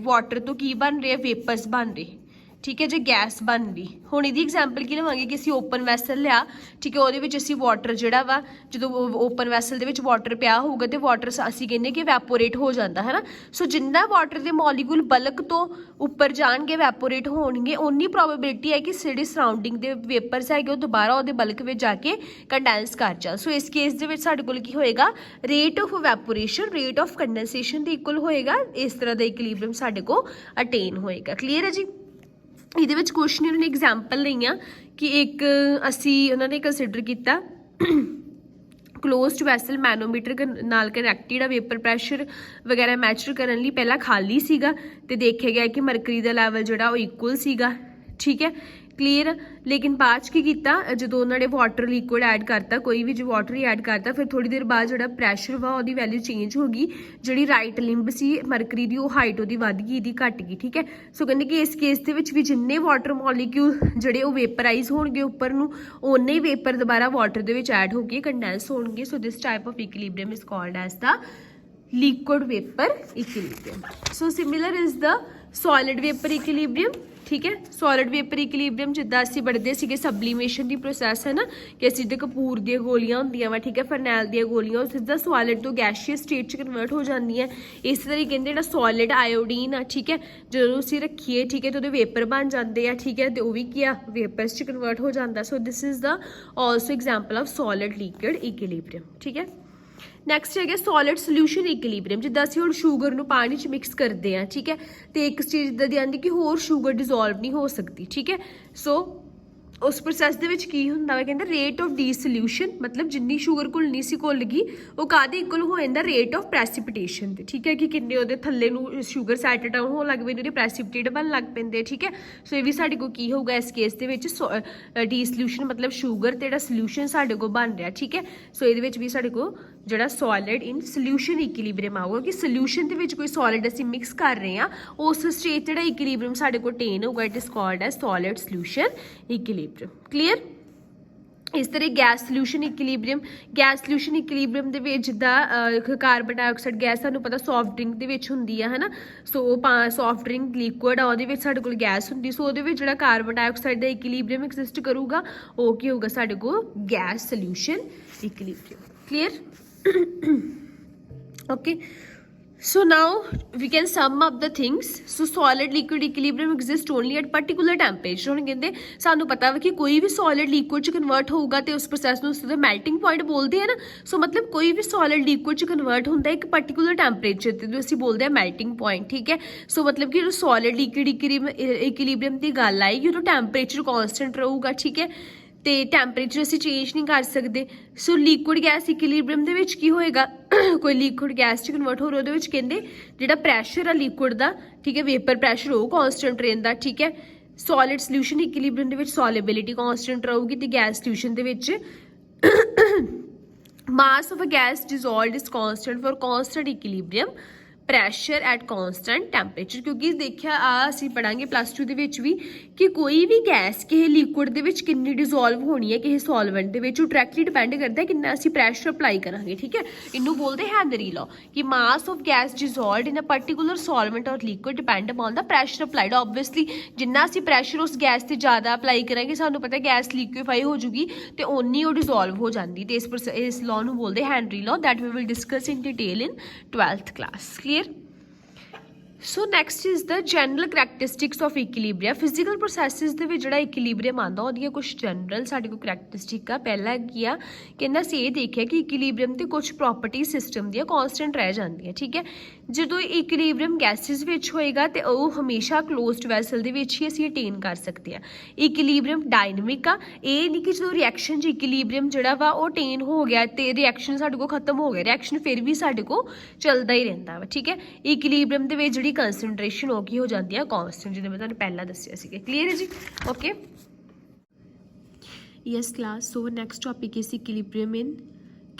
S1: ਵਾਟਰ ਤੋਂ ਕੀ ਬਣ ਰਿਹਾ, ਵੇਪਰਸ ਬਣ ਰਹੇ, ਠੀਕ ਹੈ ਜੀ, ਗੈਸ ਬਣ ਰਹੀ। ਹੁਣ ਇਹਦੀ ਐਗਜ਼ਾਮਪਲ ਕੀ ਲਵਾਂਗੇ ਕਿ ਅਸੀਂ ਓਪਨ ਵੈਸਲ ਲਿਆ, ਠੀਕ ਹੈ, ਉਹਦੇ ਵਿੱਚ ਅਸੀਂ ਵਾਟਰ ਜਿਹੜਾ ਵਾ, ਜਦੋਂ ਓਪਨ ਵੈਸਲ ਦੇ ਵਿੱਚ ਵਾਟਰ ਪਿਆ ਹੋਊਗਾ ਤੇ ਵਾਟਰ ਅਸੀਂ ਕਹਿੰਦੇ ਕਿ ਵੈਪੋਰੇਟ ਹੋ ਜਾਂਦਾ, ਹੈ ਨਾ। ਸੋ ਜਿੰਨਾ ਵਾਟਰ ਦੇ ਮੋਲੀਕੂਲ ਬਲਕ ਤੋਂ ਉੱਪਰ ਜਾਣਗੇ, ਵੈਪੋਰੇਟ ਹੋਣਗੇ, ਉਨੀ ਪ੍ਰੋਬੇਬਿਲਿਟੀ ਹੈ ਕਿ ਜਿਹੜੇ ਸਰਾਊਂਡਿੰਗ ਦੇ ਵੇਪਰਸ ਹੈਗੇ ਉਹ ਦੁਬਾਰਾ ਉਹਦੇ ਬਲਕ ਵਿੱਚ ਜਾ ਕੇ ਕੰਡੈਂਸ ਕਰ ਜਾਣ। ਸੋ ਇਸ ਕੇਸ ਦੇ ਵਿੱਚ ਸਾਡੇ ਕੋਲ ਕੀ ਹੋਏਗਾ, ਰੇਟ ਆਫ ਵੈਪੋਰੇਸ਼ਨ ਰੇਟ ਆਫ ਕੰਡੈਂਸੇਸ਼ਨ ਦੇ ਇਕੁਅਲ ਹੋਏਗਾ। ਇਸ ਤਰ੍ਹਾਂ ਦਾ ਇਕੁਇਲਿਬਰੀਅਮ ਸਾਡੇ ਕੋਲ ਅਟੇਨ ਹੋਏਗਾ, ਕਲੀਅਰ ਹੈ ਜੀ। ਇਹਦੇ ਵਿੱਚ ਕੁਐਸਚਨ ਉਹਨਾਂ ਨੇ ਐਗਜ਼ਾਮਪਲ ਲਈਆਂ ਕਿ ਇੱਕ ਅਸੀਂ ਉਹਨਾਂ ਨੇ ਕੰਸੀਡਰ ਕੀਤਾ ਕਲੋਜ਼ਡ ਵੈਸਲ ਮੈਨੋਮੀਟਰ ਨਾਲ ਕਨੈਕਟਡ ਆ, ਵੇਪਰ ਪ੍ਰੈਸ਼ਰ ਵਗੈਰਾ ਮੈਚਰ ਕਰਨ ਲਈ ਪਹਿਲਾਂ ਖਾਲੀ ਸੀਗਾ ਤੇ ਦੇਖਿਆ ਗਿਆ ਕਿ ਮਰਕਰੀ ਦਾ ਲੈਵਲ ਜਿਹੜਾ ਉਹ ਇਕੁਅਲ ਸੀਗਾ, ਠੀਕ ਹੈ, ਕਲੀਅਰ। ਲੇਕਿਨ ਬਾਅਦ 'ਚ ਕੀ ਕੀਤਾ, ਜਦੋਂ ਉਹਨਾਂ ਨੇ ਵਾਟਰ ਲਿਕੁਇਡ ਐਡ ਕਰਤਾ, ਕੋਈ ਵੀ ਜੋ ਵਾਟਰ ਹੀ ਐਡ ਕਰਤਾ, ਫਿਰ ਥੋੜੀ ਦੇਰ ਬਾਅਦ ਜਿਹੜਾ ਪ੍ਰੈਸ਼ਰ ਵਾ ਉਹਦੀ ਵੈਲਿਊ ਚੇਂਜ ਹੋ ਗਈ, ਜਿਹੜੀ ਰਾਈਟ ਲਿੰਬ ਸੀ ਮਰਕਰੀ ਦੀ ਉਹ ਹਾਈਟ ਉਹਦੀ ਵੱਧ ਗਈ, ਇਹਦੀ ਘਟ ਗਈ, ਠੀਕ ਹੈ। ਸੋ ਕਹਿੰਦੇ ਕਿ ਇਸ ਕੇਸ ਦੇ ਵਿੱਚ ਵੀ ਜਿੰਨੇ ਵਾਟਰ ਮੋਲੀਕਿਊਲ ਜਿਹੜੇ ਉਹ ਵੇਪਰਾਈਜ਼ ਹੋਣਗੇ ਉੱਪਰ ਨੂੰ, ਓਨੇ ਹੀ ਵੇਪਰ ਦੁਬਾਰਾ ਵਾਟਰ ਦੇ ਵਿੱਚ ਐਡ ਹੋ ਕੇ ਕੰਡੈਂਸ ਹੋਣਗੇ। So this type of equilibrium is called as the liquid vapor equilibrium. So similar is the solid vapor equilibrium, ठीक है। सॉलिड वेपर इक्विलिब्रियम जिद्दां ਅਸੀਂ ਪੜ੍ਹਦੇ ਸੀਗੇ ਸਬਲੀਮੇਸ਼ਨ ਦੀ ਪ੍ਰੋਸੈਸ ਹੈ ਨਾ, ਕਿ ਅਸੀਂ ਤੇ ਕਪੂਰ ਦੀਆਂ ਗੋਲੀਆਂ ਹੁੰਦੀਆਂ ਵਾ, ਠੀਕ ਹੈ, ਫਰਨੈਲ ਦੀਆਂ ਗੋਲੀਆਂ, ਉਹ ਸਿੱਧਾ ਸੋਲਿਡ ਤੋਂ ਗੈਸ਼ੀਅਸ ਸਟੇਟ 'ਚ ਕਨਵਰਟ ਹੋ ਜਾਂਦੀਆਂ। ਇਸ ਤਰ੍ਹਾਂ ਹੀ ਕਹਿੰਦੇ ਜਿਹੜਾ ਸੋਲਿਡ ਆਇਓਡੀਨ ਆ, ਠੀਕ ਹੈ, ਜਦੋਂ ਅਸੀਂ ਰੱਖੀਏ, ਠੀਕ ਹੈ, ਤੇ ਉਹਦੇ ਵੇਪਰ ਬਣ ਜਾਂਦੇ ਆ, ਠੀਕ ਹੈ, ਤੇ ਉਹ ਵੀ ਕੀ ਆ, ਵੇਪਰਸ 'ਚ ਕਨਵਰਟ ਹੋ ਜਾਂਦਾ। So this is the also example of solid liquid equilibrium, ਠੀਕ ਹੈ। ਨੈਕਸਟ ਹੈਗਾ ਸੋਲਿਡ ਸੋਲਿਊਸ਼ਨ ਇਕੁਇਲਿਬਰੀਅਮ। ਜਿੱਦਾਂ ਅਸੀਂ ਹੁਣ ਸ਼ੂਗਰ ਨੂੰ ਪਾਣੀ 'ਚ ਮਿਕਸ ਕਰਦੇ ਹਾਂ, ਠੀਕ ਹੈ, ਤੇ ਇੱਕ ਚੀਜ਼ ਇੱਦਾਂ ਦੀ ਆਉਂਦੀ ਕਿ ਹੋਰ ਸ਼ੂਗਰ ਡਿਜ਼ੋਲਵ ਨਹੀਂ ਹੋ ਸਕਦੀ, ਠੀਕ ਹੈ। ਸੋ ਉਸ ਪ੍ਰੋਸੈਸ ਦੇ ਵਿੱਚ ਕੀ ਹੁੰਦਾ ਵਾ, ਕਹਿੰਦਾ ਰੇਟ ਆਫ ਡੀਸੋਲਿਊਸ਼ਨ, ਮਤਲਬ ਜਿੰਨੀ ਸ਼ੂਗਰ ਘੁਲਣੀ ਸੀ ਘੁਲ ਗਈ, ਉਹ ਕਾਹਦੇ ਇਕੁਅਲ ਹੋ ਜਾਂਦਾ, ਰੇਟ ਆਫ ਪ੍ਰੈਸੀਪੀਟੇਸ਼ਨ ਦੇ, ਠੀਕ ਹੈ, ਕਿ ਕਿੰਨੇ ਉਹਦੇ ਥੱਲੇ ਨੂੰ ਸ਼ੂਗਰ ਸੈਟ ਡਾਊਨ ਹੋਣ ਲੱਗ ਪੈਂਦੇ, ਉਹਦੇ ਪ੍ਰੈਸੀਪੀਟੇਟ ਬਣ ਲੱਗ ਪੈਂਦੇ, ਠੀਕ ਹੈ। ਸੋ ਇਹ ਵੀ ਸਾਡੇ ਕੋਲ ਕੀ ਹੋਊਗਾ ਇਸ ਕੇਸ ਦੇ ਵਿੱਚ, ਡੀਸੋਲਿਊਸ਼ਨ ਮਤਲਬ ਸ਼ੂਗਰ ਤੇ ਜਿਹੜਾ ਸੋਲਿਊਸ਼ਨ ਸਾਡੇ ਕੋਲ ਬਣ ਰਿਹਾ, ਠੀਕ ਹੈ। ਸੋ ਇਹਦੇ ਵਿੱਚ ਵੀ ਸਾਡੇ ਕੋਲ ਜਿਹੜਾ ਸੋਲਿਡ ਇਨ ਸੋਲਿਊਸ਼ਨ ਇਕੁਇਲਿਬਰੀਅਮ ਆਊਗਾ ਕਿ ਸੋਲਿਊਸ਼ਨ ਦੇ ਵਿੱਚ ਕੋਈ ਸੋਲਿਡ ਅਸੀਂ ਮਿਕਸ ਕਰ ਰਹੇ ਹਾਂ, ਉਸ ਸਟੇਜ ਜਿਹੜਾ ਇਕੁਇਲਿਬਰੀਅਮ ਸਾਡੇ ਕੋਲ ਅਟੇਨ ਹੋਊਗਾ, it is called as solid solution equilibrium, clear. इस तरह गैस सोल्यूशन इक्विलिब्रियम ਦੇ ਵਿੱਚ ਜਿੱਦਾਂ ਕਾਰਬਨ ਡਾਈਆਕਸਾਈਡ ਗੈਸ ਸਾਨੂੰ ਪਤਾ ਸੌਫਟ ਡਰਿੰਕ ਦੇ ਵਿੱਚ ਹੁੰਦੀ ਆ ਹੈ ਨਾ ਸੋ ਸੌਫਟ ਡਰਿੰਕ ਲਿਕੁਇਡ ਆ ਉਹਦੇ ਵਿੱਚ ਸਾਡੇ ਕੋਲ ਗੈਸ ਹੁੰਦੀ ਸੋ ਉਹਦੇ ਵਿੱਚ ਜਿਹੜਾ ਕਾਰਬਨ ਡਾਈਆਕਸਾਈਡ ਦਾ ਇਕੁਇਲਿਬਰੀਅਮ ਐਗਜ਼ਿਸਟ ਕਰੂਗਾ ਉਹ ਕੀ ਹੋਊਗਾ ਸਾਡੇ ਕੋਲ gas solution equilibrium clear okay so now we can sum up the things so solid liquid equilibrium exists only at particular temperature ਹੁਣ ਕਹਿੰਦੇ ਸਾਨੂੰ ਪਤਾ ਵਾ ਕਿ ਕੋਈ ਵੀ solid liquid ਚ ਕਨਵਰਟ ਹੋਊਗਾ ਤੇ ਉਸ ਪ੍ਰੋਸੈਸ ਨੂੰ ਉਸਦਾ ਮੈਲਟਿੰਗ ਪੁਆਇੰਟ ਬੋਲਦੇ ਆ ਨਾ ਸੋ ਮਤਲਬ ਕੋਈ ਵੀ solid liquid ਚ ਕਨਵਰਟ ਹੁੰਦਾ ਇੱਕ ਪਾਰਟਿਕੂਲਰ ਟੈਂਪਰੇਚਰ ਤੇ ਅਸੀਂ ਬੋਲਦੇ ਆ ਮੈਲਟਿੰਗ ਪੁਆਇੰਟ ਠੀਕ ਹੈ ਸੋ ਮਤਲਬ ਕਿ ਜਦੋਂ solid liquid equilibrium ਦੀ ਗੱਲ ਆਏਗੀ ਉਦੋਂ ਟੈਂਪਰੇਚਰ ਕਾਂਸਟੈਂਟ ਰਹੂਗਾ ਠੀਕ ਹੈ ਤੇ ਟੈਂਪਰੇਚਰ ਅਸੀਂ ਚੇਂਜ ਨਹੀਂ ਕਰ ਸਕਦੇ ਸੋ ਲਿਕੁਇਡ ਗੈਸ ਇਕੁਇਲਿਬਰੀਅਮ ਦੇ ਵਿੱਚ ਕੀ ਹੋਏਗਾ ਕੋਈ ਲਿਕੁਇਡ ਗੈਸ ਚ ਕਨਵਰਟ ਹੋ ਰਿਹਾ ਉਹਦੇ ਵਿੱਚ ਕਹਿੰਦੇ ਜਿਹੜਾ ਪ੍ਰੈਸ਼ਰ ਆ ਲਿਕੁਇਡ ਦਾ ਠੀਕ ਹੈ ਵੇਪਰ ਪ੍ਰੈਸ਼ਰ ਉਹ ਕਾਂਸਟੈਂਟ ਰਹਿੰਦਾ ਠੀਕ ਹੈ ਸੋਲਿਡ ਸੋਲੂਸ਼ਨ ਇਕੁਇਲਿਬਰੀਅਮ ਦੇ ਵਿੱਚ ਸੋਲਿਬਿਲਿਟੀ ਕਾਂਸਟੈਂਟ ਰਹੂਗੀ ਤੇ ਗੈਸ ਸੋਲੂਸ਼ਨ ਦੇ ਵਿੱਚ mass of a gas dissolved is constant for constant equilibrium pressure at constant temperature ਕਿਉਂਕਿ ਦੇਖਿਆ ਅਸੀਂ ਪੜਾਂਗੇ +2 ਦੇ ਵਿੱਚ ਵੀ ਕਿ ਕੋਈ ਵੀ ਗੈਸ ਕਿਸੇ ਲਿਕੁਇਡ ਦੇ ਵਿੱਚ ਕਿੰਨੀ ਡਿਜ਼ੋਲਵ ਹੋਣੀ ਹੈ ਕਿਸੇ ਸੋਲਵੈਂਟ ਦੇ ਵਿੱਚ ਉਹ ਡਾਇਰੈਕਟਲੀ ਡਿਪੈਂਡ ਕਰਦਾ ਕਿੰਨਾ ਅਸੀਂ ਪ੍ਰੈਸ਼ਰ ਅਪਲਾਈ ਕਰਾਂਗੇ ਠੀਕ ਹੈ ਇਹਨੂੰ ਬੋਲਦੇ ਹੈਨਰੀ ਲਾ ਕਿ mass of gas dissolved in a particular solvent or liquid depend upon the pressure applied obviously ਜਿੰਨਾ ਅਸੀਂ ਪ੍ਰੈਸ਼ਰ ਉਸ ਗੈਸ ਤੇ ਜ਼ਿਆਦਾ ਅਪਲਾਈ ਕਰਾਂਗੇ ਸਾਨੂੰ ਪਤਾ ਗੈਸ ਲਿਕੁਇਫਾਈ ਹੋ ਜੂਗੀ ਤੇ ਓਨੀ ਉਹ ਡਿਜ਼ੋਲਵ ਹੋ ਜਾਂਦੀ ਤੇ ਇਸ ਲਾਅ ਨੂੰ ਬੋਲਦੇ Henry law that we will discuss in detail in 12th class clear so next is the general characteristics of equilibrium physical processes ਦੇ ਵਿੱਚ ਜਿਹੜਾ equilibrium ਆਉਂਦਾ ਉਹਦੀਆਂ ਕੁਝ ਜਨਰਲ ਸਾਡੇ ਕੋਲ characteristic ਆ ਪਹਿਲਾ ਕੀ ਆ ਕਿ ਇਹਨਾਂ ਸੇ ਇਹ ਦੇਖਿਆ ਕਿ equilibrium ਤੇ ਕੁਝ property system ਦੀਆਂ constant ਰਹਿ ਜਾਂਦੀਆਂ ਠੀਕ ਹੈ ਜਦੋਂ equilibrium gases ਵਿੱਚ ਹੋਏਗਾ ਤੇ ਉਹ ਹਮੇਸ਼ਾ closed vessel ਦੇ ਵਿੱਚ ਹੀ ਅਸੀਂ attain ਕਰ ਸਕਦੇ ਆ equilibrium dynamic ਆ ਇਹ ਨਹੀਂ ਕਿ ਜਦੋਂ reaction ਚ equilibrium ਜਿਹੜਾ ਵਾ ਉਹ attain ਹੋ ਗਿਆ ਤੇ reaction ਸਾਡੇ ਕੋਲ ਖਤਮ ਹੋ ਗਿਆ reaction ਫਿਰ ਵੀ ਸਾਡੇ ਕੋਲ ਚੱਲਦਾ ਹੀ ਰਹਿੰਦਾ ਵਾ ਠੀਕ ਹੈ equilibrium ਦੇ ਵਿੱਚ ਜਿਹੜੀ concentration ਹੋ ਗਈ ਹੋ ਜਾਂਦੀ ਹੈ constant ਜਿਵੇਂ ਮੈਂ ਤੁਹਾਨੂੰ ਪਹਿਲਾਂ ਦੱਸਿਆ ਸੀਗਾ ਕਲੀਅਰ ਹੈ ਜੀ okay yes class so next topic ਇਸ equilibrium in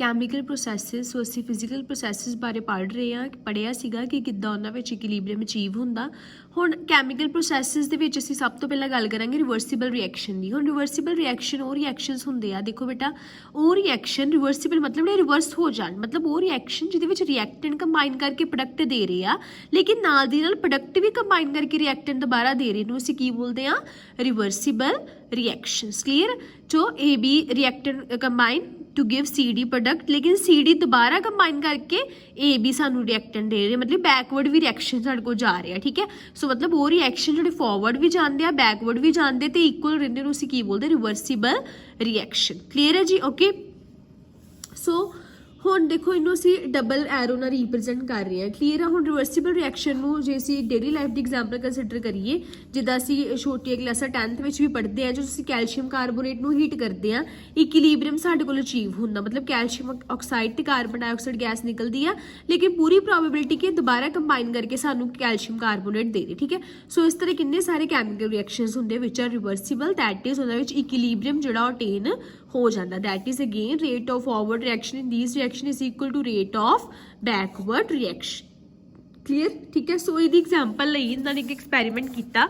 S1: chemical processes ਸੋ ਅਸੀਂ physical processes ਬਾਰੇ ਪੜ੍ਹਿਆ ਸੀਗਾ ਕਿ ਕਿੱਦਾਂ ਉਹਨਾਂ ਵਿੱਚ equilibrium ਅਚੀਵ ਹੁੰਦਾ ਹੁਣ chemical processes ਦੇ ਵਿੱਚ ਅਸੀਂ ਸਭ ਤੋਂ ਪਹਿਲਾਂ ਗੱਲ ਕਰਾਂਗੇ ਰਿਵਰਸੀਬਲ ਰਿਐਕਸ਼ਨ ਦੀ ਹੁਣ ਰਿਵਰਸੀਬਲ ਰਿਐਕਸ਼ਨ ਉਹ ਰਿਐਕਸ਼ਨਸ ਹੁੰਦੇ ਆ ਦੇਖੋ ਬੇਟਾ ਉਹ ਰਿਐਕਸ਼ਨ ਰਿਵਰਸੀਬਲ ਮਤਲਬ ਇਹ ਰਿਵਰਸ ਹੋ ਜਾਣ ਮਤਲਬ ਉਹ ਰਿਐਕਸ਼ਨ ਜਿਹਦੇ ਵਿੱਚ ਰਿਐਕਟੈਂਟ ਕੰਬਾਈਨ ਕਰਕੇ ਪ੍ਰੋਡਕਟ ਦੇ ਰਹੇ ਆ ਲੇਕਿਨ ਨਾਲ ਦੀ ਨਾਲ ਪ੍ਰੋਡਕਟ ਵੀ ਕੰਬਾਈਨ ਕਰਕੇ ਰਿਐਕਟੈਂਟ ਦੁਬਾਰਾ ਦੇ ਰਹੇ ਨੂੰ ਅਸੀਂ ਕੀ ਬੋਲਦੇ ਆ reversible reactions clear so A B reactant combine to give CD product लेकिन CD दोबारा कंबाइन करके A भी सानू रिएक्टेंट दे रहे मतलब बैकवर्ड भी रिएक्शन साडे को जा रहे हैं ठीक है सो मतलब वो रिएक्शन जो फॉरवर्ड भी जाते हैं बैकवर्ड भी जाते तो इक्वल रहते हैं उसी की बोलते रिवर्सीबल रिएक्शन क्लीयर है जी ओके सो ਹੁਣ ਦੇਖੋ ਇਹਨੂੰ ਅਸੀਂ ਡਬਲ ਐਰੋ ਨਾਲ ਰਿਪਰੈਜ਼ੈਂਟ ਕਰ ਰਹੇ ਹਾਂ ਕਲੀਅਰ ਆ ਹੁਣ ਰਿਵਰਸੀਬਲ ਰਿਐਕਸ਼ਨ ਨੂੰ ਜੇ ਅਸੀਂ ਡੇਲੀ ਲਾਈਫ ਦੀ ਐਗਜ਼ਾਮਪਲ ਕੰਸੀਡਰ ਕਰੀਏ ਜਿੱਦਾਂ ਅਸੀਂ ਛੋਟੀਆਂ ਕਲਾਸਾਂ 10th ਵਿੱਚ ਵੀ ਪੜ੍ਹਦੇ ਹਾਂ ਜਦੋਂ ਅਸੀਂ ਕੈਲਸ਼ੀਅਮ ਕਾਰਬੋਨੇਟ ਨੂੰ ਹੀਟ ਕਰਦੇ ਹਾਂ ਇਕੁਇਲਿਬਰੀਅਮ ਸਾਡੇ ਕੋਲ ਅਚੀਵ ਹੁੰਦਾ ਮਤਲਬ ਕੈਲਸ਼ੀਅਮ ਆਕਸਾਈਡ ਤੇ ਕਾਰਬਨ ਡਾਈਆਕਸਾਈਡ ਗੈਸ ਨਿਕਲਦੀ ਆ ਲੇਕਿਨ ਪੂਰੀ ਪ੍ਰੋਬੇਬਿਲਿਟੀ ਕਿ ਦੁਬਾਰਾ ਕੰਬਾਈਨ ਕਰਕੇ ਸਾਨੂੰ ਕੈਲਸ਼ੀਅਮ ਕਾਰਬੋਨੇਟ ਦੇ ਦੇ ਠੀਕ ਹੈ ਸੋ ਇਸ ਤਰ੍ਹਾਂ ਕਿੰਨੇ ਸਾਰੇ ਕੈਮੀਕਲ ਰਿਐਕਸ਼ਨਸ ਹੁੰਦੇ ਵਿਚ ਆਰ ਰਿਵਰਸੀਬਲ ਦੈਟ ਇਜ਼ ਉਹਦੇ ਵਿੱਚ ਇਕੁਇਲਿਬਰੀਅਮ ਜਿਹੜਾ ਅਟੇਨ ਹੋ ਜਾਂਦਾ that is again rate of forward reaction in these reaction is equal to rate of backward reaction clear ਠੀਕ ਹੈ ਸੋ ਇਹਦੀ ਐਗਜ਼ਾਮਪਲ ਲਈ ਇਹਨਾਂ ਨੇ ਇੱਕ ਐਕਸਪੈਰੀਮੈਂਟ ਕੀਤਾ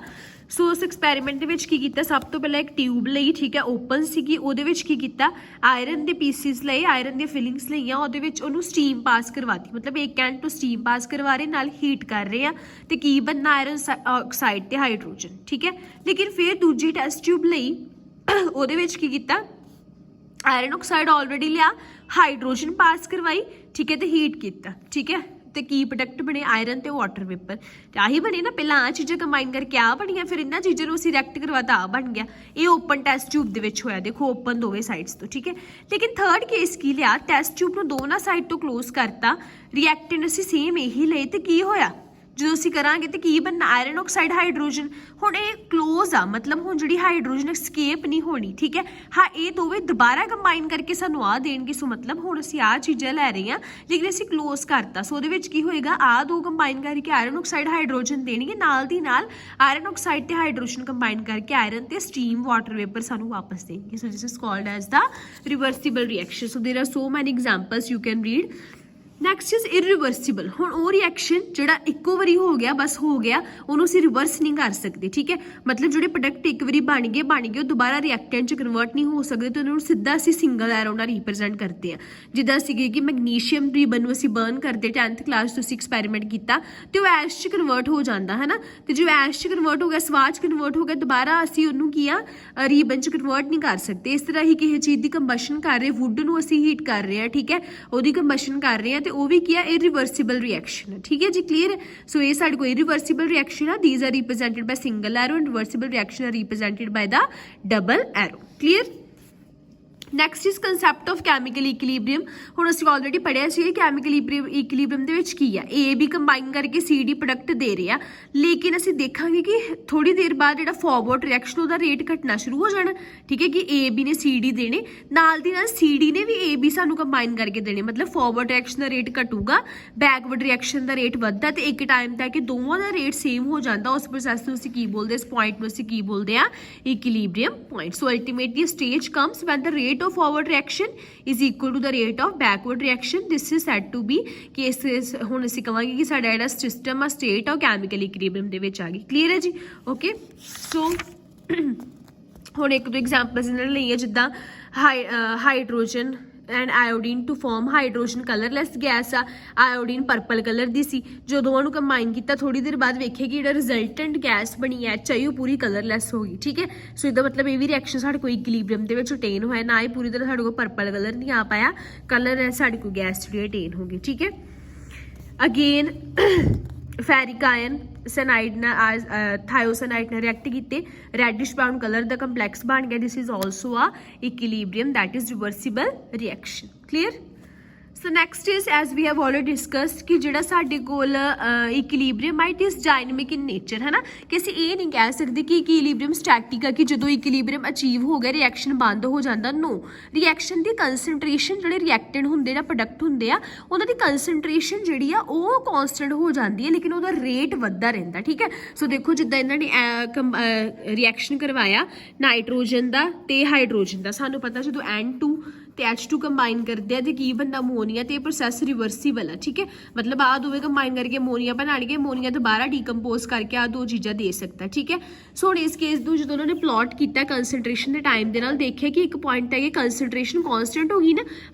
S1: ਸੋ ਉਸ ਐਕਸਪੈਰੀਮੈਂਟ ਦੇ ਵਿੱਚ ਕੀ ਕੀਤਾ ਸਭ ਤੋਂ ਪਹਿਲਾਂ ਇੱਕ ਟਿਊਬ ਲਈ ਠੀਕ ਹੈ ਓਪਨ ਸੀਗੀ ਉਹਦੇ ਵਿੱਚ ਕੀ ਕੀਤਾ ਆਇਰਨ ਦੇ ਪੀਸਿਸ ਲਈ ਆਇਰਨ ਦੀਆਂ ਫਿਲਿੰਗਸ ਲਈਆਂ ਉਹਦੇ ਵਿੱਚ ਉਹਨੂੰ ਸਟੀਮ ਪਾਸ ਕਰਵਾਤੀ ਮਤਲਬ ਇੱਕ ਐਂਡ ਤੋਂ ਸਟੀਮ ਪਾਸ ਕਰਵਾ ਰਹੇ ਨਾਲ ਹੀਟ ਕਰ ਰਹੇ ਆ ਤੇ ਕੀ ਬਣਨਾ ਆਇਰਨ ਆਕਸਾਈਡ ਤੇ ਹਾਈਡਰੋਜਨ ਠੀਕ ਹੈ ਲੇਕਿਨ ਫਿਰ ਦੂਜੀ ਟੈਸਟ ਟਿਊਬ ਲਈ ਉਹਦੇ ਵਿੱਚ ਕੀ ਕੀਤਾ ਆਇਰਨ ਆਕਸਾਈਡ ਆਲਰੇਡੀ ਲਿਆ ਹਾਈਡਰੋਜਨ ਪਾਸ ਕਰਵਾਈ ਠੀਕ ਹੈ ਤੇ ਹੀਟ ਕੀਤਾ ਠੀਕ ਹੈ ਤੇ ਕੀ ਪ੍ਰੋਡਕਟ ਬਣੇ ਆਇਰਨ ਤੇ ਵਾਟਰ ਵੇਪਰ ਤੇ ਆਹੀ ਬਣੇ ਨਾ ਪਹਿਲਾਂ ਆ ਚੀਜ਼ਾਂ ਕੰਬਾਈਨ ਕਰਕੇ ਆ ਬਣੀਆਂ ਫਿਰ ਇਹਨਾਂ ਚੀਜ਼ਾਂ ਨੂੰ ਅਸੀਂ ਰਿਐਕਟ ਕਰਵਾਤਾ ਆ ਬਣ ਗਿਆ ਇਹ ਓਪਨ ਟੈਸਟ ਟਿਊਬ ਦੇ ਵਿੱਚ ਹੋਇਆ ਦੇਖੋ ਓਪਨ ਦੋਵੇਂ ਸਾਈਡਸ ਤੋਂ ਠੀਕ ਹੈ ਲੇਕਿਨ ਥਰਡ ਕੇਸ ਕੀ ਲਿਆ ਟੈਸਟ ਟਿਊਬ ਨੂੰ ਦੋਨਾਂ ਸਾਈਡ ਤੋਂ ਕਲੋਜ਼ ਕਰਤਾ ਰਿਐਕਟੈਂਟ ਅਸੀਂ ਸੇਮ ਇਹੀ ਲਏ ਤੇ ਕੀ ਹੋਇਆ ਜਦੋਂ ਅਸੀਂ ਕਰਾਂਗੇ ਤੇ ਕੀ ਬਣਨਾ ਆਇਰਨ ਆਕਸਾਈਡ ਹਾਈਡਰੋਜਨ ਹੁਣ ਇਹ ਕਲੋਜ਼ ਆ ਮਤਲਬ ਹੁਣ ਜਿਹੜੀ ਹਾਈਡਰੋਜਨ ਐਸਕੇਪ ਨਹੀਂ ਹੋਣੀ ਠੀਕ ਹੈ ਹਾਂ ਇਹ ਦੋਵੇਂ ਦੁਬਾਰਾ ਕੰਬਾਈਨ ਕਰਕੇ ਸਾਨੂੰ ਆ ਦੇਣਗੇ ਸੋ ਮਤਲਬ ਹੁਣ ਅਸੀਂ ਆ ਚੀਜ਼ਾਂ ਲੈ ਰਹੇ ਹਾਂ ਲੇਕਿਨ ਅਸੀਂ ਕਲੋਜ਼ ਕਰਤਾ ਸੋ ਉਹਦੇ ਵਿੱਚ ਕੀ ਹੋਏਗਾ ਆ ਦੋ ਕੰਬਾਈਨ ਕਰਕੇ ਆਇਰਨ ਆਕਸਾਈਡ ਹਾਈਡਰੋਜਨ ਦੇਣਗੇ ਨਾਲ ਦੀ ਨਾਲ ਆਇਰਨ ਆਕਸਾਈਡ ਤੇ ਹਾਈਡਰੋਜਨ ਕੰਬਾਈਨ ਕਰਕੇ ਆਇਰਨ ਤੇ ਸਟੀਮ ਵਾਟਰ ਵੇਪਰ ਸਾਨੂੰ ਵਾਪਸ ਦੇਣਗੇ so this is called as the reversible reaction so there are so many examples you can read next is irreversible. ਹੁਣ ਉਹ ਰਿਐਕਸ਼ਨ ਜਿਹੜਾ ਇੱਕੋ ਵਾਰੀ ਹੋ ਗਿਆ ਬਸ ਹੋ ਗਿਆ, ਉਹਨੂੰ ਅਸੀਂ ਰਿਵਰਸ ਨਹੀਂ ਕਰ ਸਕਦੇ, ਠੀਕ ਹੈ। ਮਤਲਬ ਜਿਹੜੇ ਪ੍ਰੋਡਕਟ ਇੱਕ ਵਾਰੀ ਬਣ ਗਏ ਉਹ ਦੁਬਾਰਾ ਰਿਐਕਟੈਂਟ 'ਚ ਕਨਵਰਟ ਨਹੀਂ ਹੋ ਸਕਦੇ, ਤੇ ਉਹਨਾਂ ਨੂੰ ਸਿੱਧਾ ਅਸੀਂ ਸਿੰਗਲ ਐਰੋ ਨਾਲ ਰਿਪਰੈਜ਼ੈਂਟ ਕਰਦੇ ਹਾਂ। ਜਿੱਦਾਂ ਸੀਗੇ ਕਿ ਮੈਗਨੀਸ਼ੀਅਮ ਰਿਬਨ ਨੂੰ ਅਸੀਂ ਬਰਨ ਕਰਦੇ 10th ਕਲਾਸ ਤੁਸੀਂ ਐਕਸਪੈਰੀਮੈਂਟ ਕੀਤਾ, ਤੇ ਉਹ ਐਸ਼ 'ਚ ਕਨਵਰਟ ਹੋ ਜਾਂਦਾ ਹੈ ਨਾ, ਤੇ ਜੋ ਐਸ਼ 'ਚ ਕਨਵਰਟ ਹੋ ਗਿਆ ਸਵਾਹ 'ਚ ਕਨਵਰਟ ਹੋ ਗਿਆ, ਦੁਬਾਰਾ ਅਸੀਂ ਉਹਨੂੰ ਕੀ ਆ ਰਿਬਨ 'ਚ ਕਨਵਰਟ ਨਹੀਂ ਕਰ ਸਕਦੇ। ਇਸ ਤਰ੍ਹਾਂ ਹੀ ਕਿਸੇ ਚੀਜ਼ ਦੀ ਕੰਬਸ਼ਨ ਕਰ ਰਹੇ, ਵੁੱਡ ਨੂੰ ਅਸੀਂ ਹੀਟ ਕਰ ਰਹੇ ਹਾਂ, ਠੀਕ ਹੈ, ਉਹਦੀ ਕੰਬਸ਼ਨ ਕਰ ਰਹੇ ਹਾਂ, ਤੇ ਉਹ ਵੀ ਕੀ ਆ ਇਰਰਿਵਰਸੀਬਲ ਰਿਐਕਸ਼ਨ ਹੈ, ਠੀਕ ਹੈ ਜੀ, ਕਲੀਅਰ ਹੈ। ਸੋ ਇਹ ਸਾਡੇ ਕੋਲ ਇਰਰਿਵਰਸੀਬਲ ਰਿਐਕਸ਼ਨ ਆ, these are represented by single arrow and reversible reaction are represented by the double arrow, clear। Next is concept of chemical equilibrium. ਹੁਣ ਅਸੀਂ ਆਲਰੇਡੀ ਪੜ੍ਹਿਆ ਸੀ ਕੈਮੀਕਲ ਇਕੁਇਲਿਬਰੀਅਮ ਦੇ ਵਿੱਚ ਕੀ ਆ, ਏ ਬੀ ਕੰਬਾਈਨ ਕਰਕੇ ਸੀ ਡੀ ਪ੍ਰੋਡਕਟ ਦੇ ਰਹੇ ਆ, ਲੇਕਿਨ ਅਸੀਂ ਦੇਖਾਂਗੇ ਕਿ ਥੋੜੀ ਦੇਰ ਬਾਅਦ ਜਿਹੜਾ ਫਾਰਵਰਡ ਰਿਐਕਸ਼ਨ ਉਹਦਾ ਰੇਟ ਘਟਣਾ ਸ਼ੁਰੂ ਹੋ ਜਾਣਾ, ਠੀਕ ਹੈ, ਕਿ ਏ ਬੀ ਨੇ ਸੀ ਡੀ ਦੇਣੇ, ਨਾਲ ਦੀ ਨਾਲ ਸੀ ਡੀ ਨੇ ਵੀ ਏ ਬੀ ਸਾਨੂੰ ਕੰਬਾਈਨ ਕਰਕੇ ਦੇਣੇ, ਮਤਲਬ ਫਾਰਵਰਡ ਰਿਐਕਸ਼ਨ ਦਾ ਰੇਟ ਘਟੂਗਾ, ਬੈਕਵਰਡ ਰਿਐਕਸ਼ਨ ਦਾ ਰੇਟ ਵੱਧਦਾ, ਤੇ ਇੱਕ ਟਾਈਮ ਤੱਕ ਕਿ ਦੋਵਾਂ ਦਾ ਰੇਟ ਸੇਮ ਹੋ ਜਾਂਦਾ। ਉਸ ਪ੍ਰੋਸੈਸ ਨੂੰ ਅਸੀਂ ਕੀ ਬੋਲਦੇ, ਇਸ ਪੁਆਇੰਟ ਨੂੰ ਅਸੀਂ ਕੀ ਬੋਲਦੇ ਆ, equilibrium point. So ultimately stage comes when the rate of forward reaction is equal to the rate of backward reaction. This is said to be cases। ਹੁਣ ਅਸੀਂ ਕਹਾਂਗੇ ਕਿ ਸਾਡਾ ਜਿਹੜਾ ਸਿਸਟਮ ਆ ਸਟੇਟ ਆ ਕੈਮੀਕਲ ਇਕੁਇਲਿਬਰੀਅਮ ਦੇ ਵਿੱਚ ਆ ਗਈ, ਕਲੀਅਰ ਹੈ ਜੀ, ਓਕੇ। ਸੋ ਹੁਣ ਇੱਕ ਦੋ ਐਗਜ਼ਾਮਪਲਸ ਇਹਨਾਂ ਨੇ ਲਈ ਹੈ, ਜਿੱਦਾਂ hydrogen and iodine to form hydrogen colourless gas ਆ, ਆਇਓਡੀਨ ਪਰਪਲ ਕਲਰ ਦੀ ਸੀ, ਜੋ ਦੋਵਾਂ ਨੂੰ ਕੰਬਾਈਨ ਕੀਤਾ ਥੋੜੀ ਦੇਰ ਬਾਅਦ ਵੇਖਿਆ ਕਿ ਜਿਹੜਾ ਰਿਜ਼ਲਟੈਂਟ ਗੈਸ ਬਣੀ HI ਉਹ ਪੂਰੀ ਕਲਰਲੈਸ ਹੋ ਗਈ, ਠੀਕ ਹੈ। ਸੋ ਇਹਦਾ ਮਤਲਬ ਇਹ ਵੀ ਰਿਐਕਸ਼ਨ ਸਾਡੇ ਕੋਲ ਇਕੁਇਲਿਬਰੀਅਮ ਦੇ ਵਿੱਚ ਅਟੇਨ ਹੋਇਆ, ਨਾ ਹੀ ਪੂਰੀ ਤਰ੍ਹਾਂ ਸਾਡੇ ਕੋਲ ਪਰਪਲ ਕਲਰ ਨਹੀਂ ਆ ਪਾਇਆ, ਕਲਰ ਸਾਡੇ ਕੋਲ ਗੈਸ ਜਿਹੜੀ ਅਟੇਨ ਹੋ ਗਈ, ਠੀਕ ਹੈ। ਅਗੇਨ ਫੈਰਿਕ ਆਇਨ ਸੈਨਾਈਡ ਨਾਲ ਥਾਇਓਸੈਨਾਈਡ ਨਾਲ ਰਿਐਕਟ ਕੀਤੇ, ਰੈਡਿਸ਼ ਬਰਾਊਨ ਕਲਰ ਦਾ ਕੰਪਲੈਕਸ ਬਣ ਗਿਆ। This is also a equilibrium, that is reversible reaction, clear. So next is as we have already discussed ਕਿ ਜਿਹੜਾ ਸਾਡੇ ਕੋਲ ਇਕੁਇਲਿਬਰੀਅਮ ਆ it is dynamic in nature, ਹੈ ਨਾ, ਕਿ ਅਸੀਂ ਇਹ ਨਹੀਂ ਕਹਿ ਸਕਦੇ ਕਿ ਇਕੁਇਲਿਬਰੀਅਮ ਸਟੈਟਿਕ ਆ, ਕਿ ਜਦੋਂ ਇਕੁਇਲਿਬਰੀਅਮ ਅਚੀਵ ਹੋ ਗਿਆ ਰਿਐਕਸ਼ਨ ਬੰਦ ਹੋ ਜਾਂਦਾ। ਨੋ, ਰਿਐਕਸ਼ਨ ਦੀ ਕੰਸਨਟ੍ਰੇਸ਼ਨ ਜਿਹੜੇ ਰਿਐਕਟੈਂਟ ਹੁੰਦੇ ਜਾਂ ਪ੍ਰੋਡਕਟ ਹੁੰਦੇ ਆ ਉਹਨਾਂ ਦੀ ਕੰਸਨਟ੍ਰੇਸ਼ਨ ਜਿਹੜੀ ਆ ਉਹ ਕਾਂਸਟੈਂਟ ਹੋ ਜਾਂਦੀ ਹੈ, ਲੇਕਿਨ ਉਹਦਾ ਰੇਟ ਵੱਧਦਾ ਰਹਿੰਦਾ, ਠੀਕ ਹੈ। ਸੋ ਦੇਖੋ ਜਿੱਦਾਂ ਇਹਨਾਂ ਨੇ ਰਿਐਕਸ਼ਨ ਕਰਵਾਇਆ ਨਾਈਟ੍ਰੋਜਨ ਦਾ ਤੇ ਹਾਈਡਰੋਜਨ ਦਾ, ਸਾਨੂੰ ਪਤਾ ਜਦੋਂ N2 ਤੇ H2 ਕੰਬਾਈਨ ਕਰਦੇ ਆ ਤੇ ਕੀ ਬਣਦਾ, ਅਮੋਨੀਆ, ਤੇ ਇਹ ਪ੍ਰੋਸੈਸ ਰਿਵਰਸੀਬਲ ਆ, ਠੀਕ ਹੈ। ਮਤਲਬ ਆਹ ਦੋਵੇਂ ਕੰਬਾਈਨ ਕਰਕੇ ਅਮੋਨੀਆ ਬਣਾਉਣਗੇ, ਅਮੋਨੀਆ ਦੁਬਾਰਾ ਡੀਕੰਪੋਜ਼ ਕਰਕੇ ਆਹ ਦੋ ਚੀਜ਼ਾਂ ਦੇ ਸਕਦਾ, ਠੀਕ ਹੈ। ਸੋ ਹੁਣ ਇਸ ਕੇਸ ਨੂੰ ਜਦੋਂ ਉਹਨਾਂ ਨੇ ਪਲਾਟ ਕੀਤਾ ਕੰਸਨਟ੍ਰੇਸ਼ਨ ਦੇ ਟਾਈਮ ਦੇ ਨਾਲ, ਦੇਖਿਆ ਕਿ ਇੱਕ ਪੁਆਇੰਟ ਤੱਕ ਇਹ ਕੰਸਨਟ੍ਰੇਸ਼ਨ ਕਾਂਸਟੈਂਟ ਹੋ ਗਈ ਨਾ,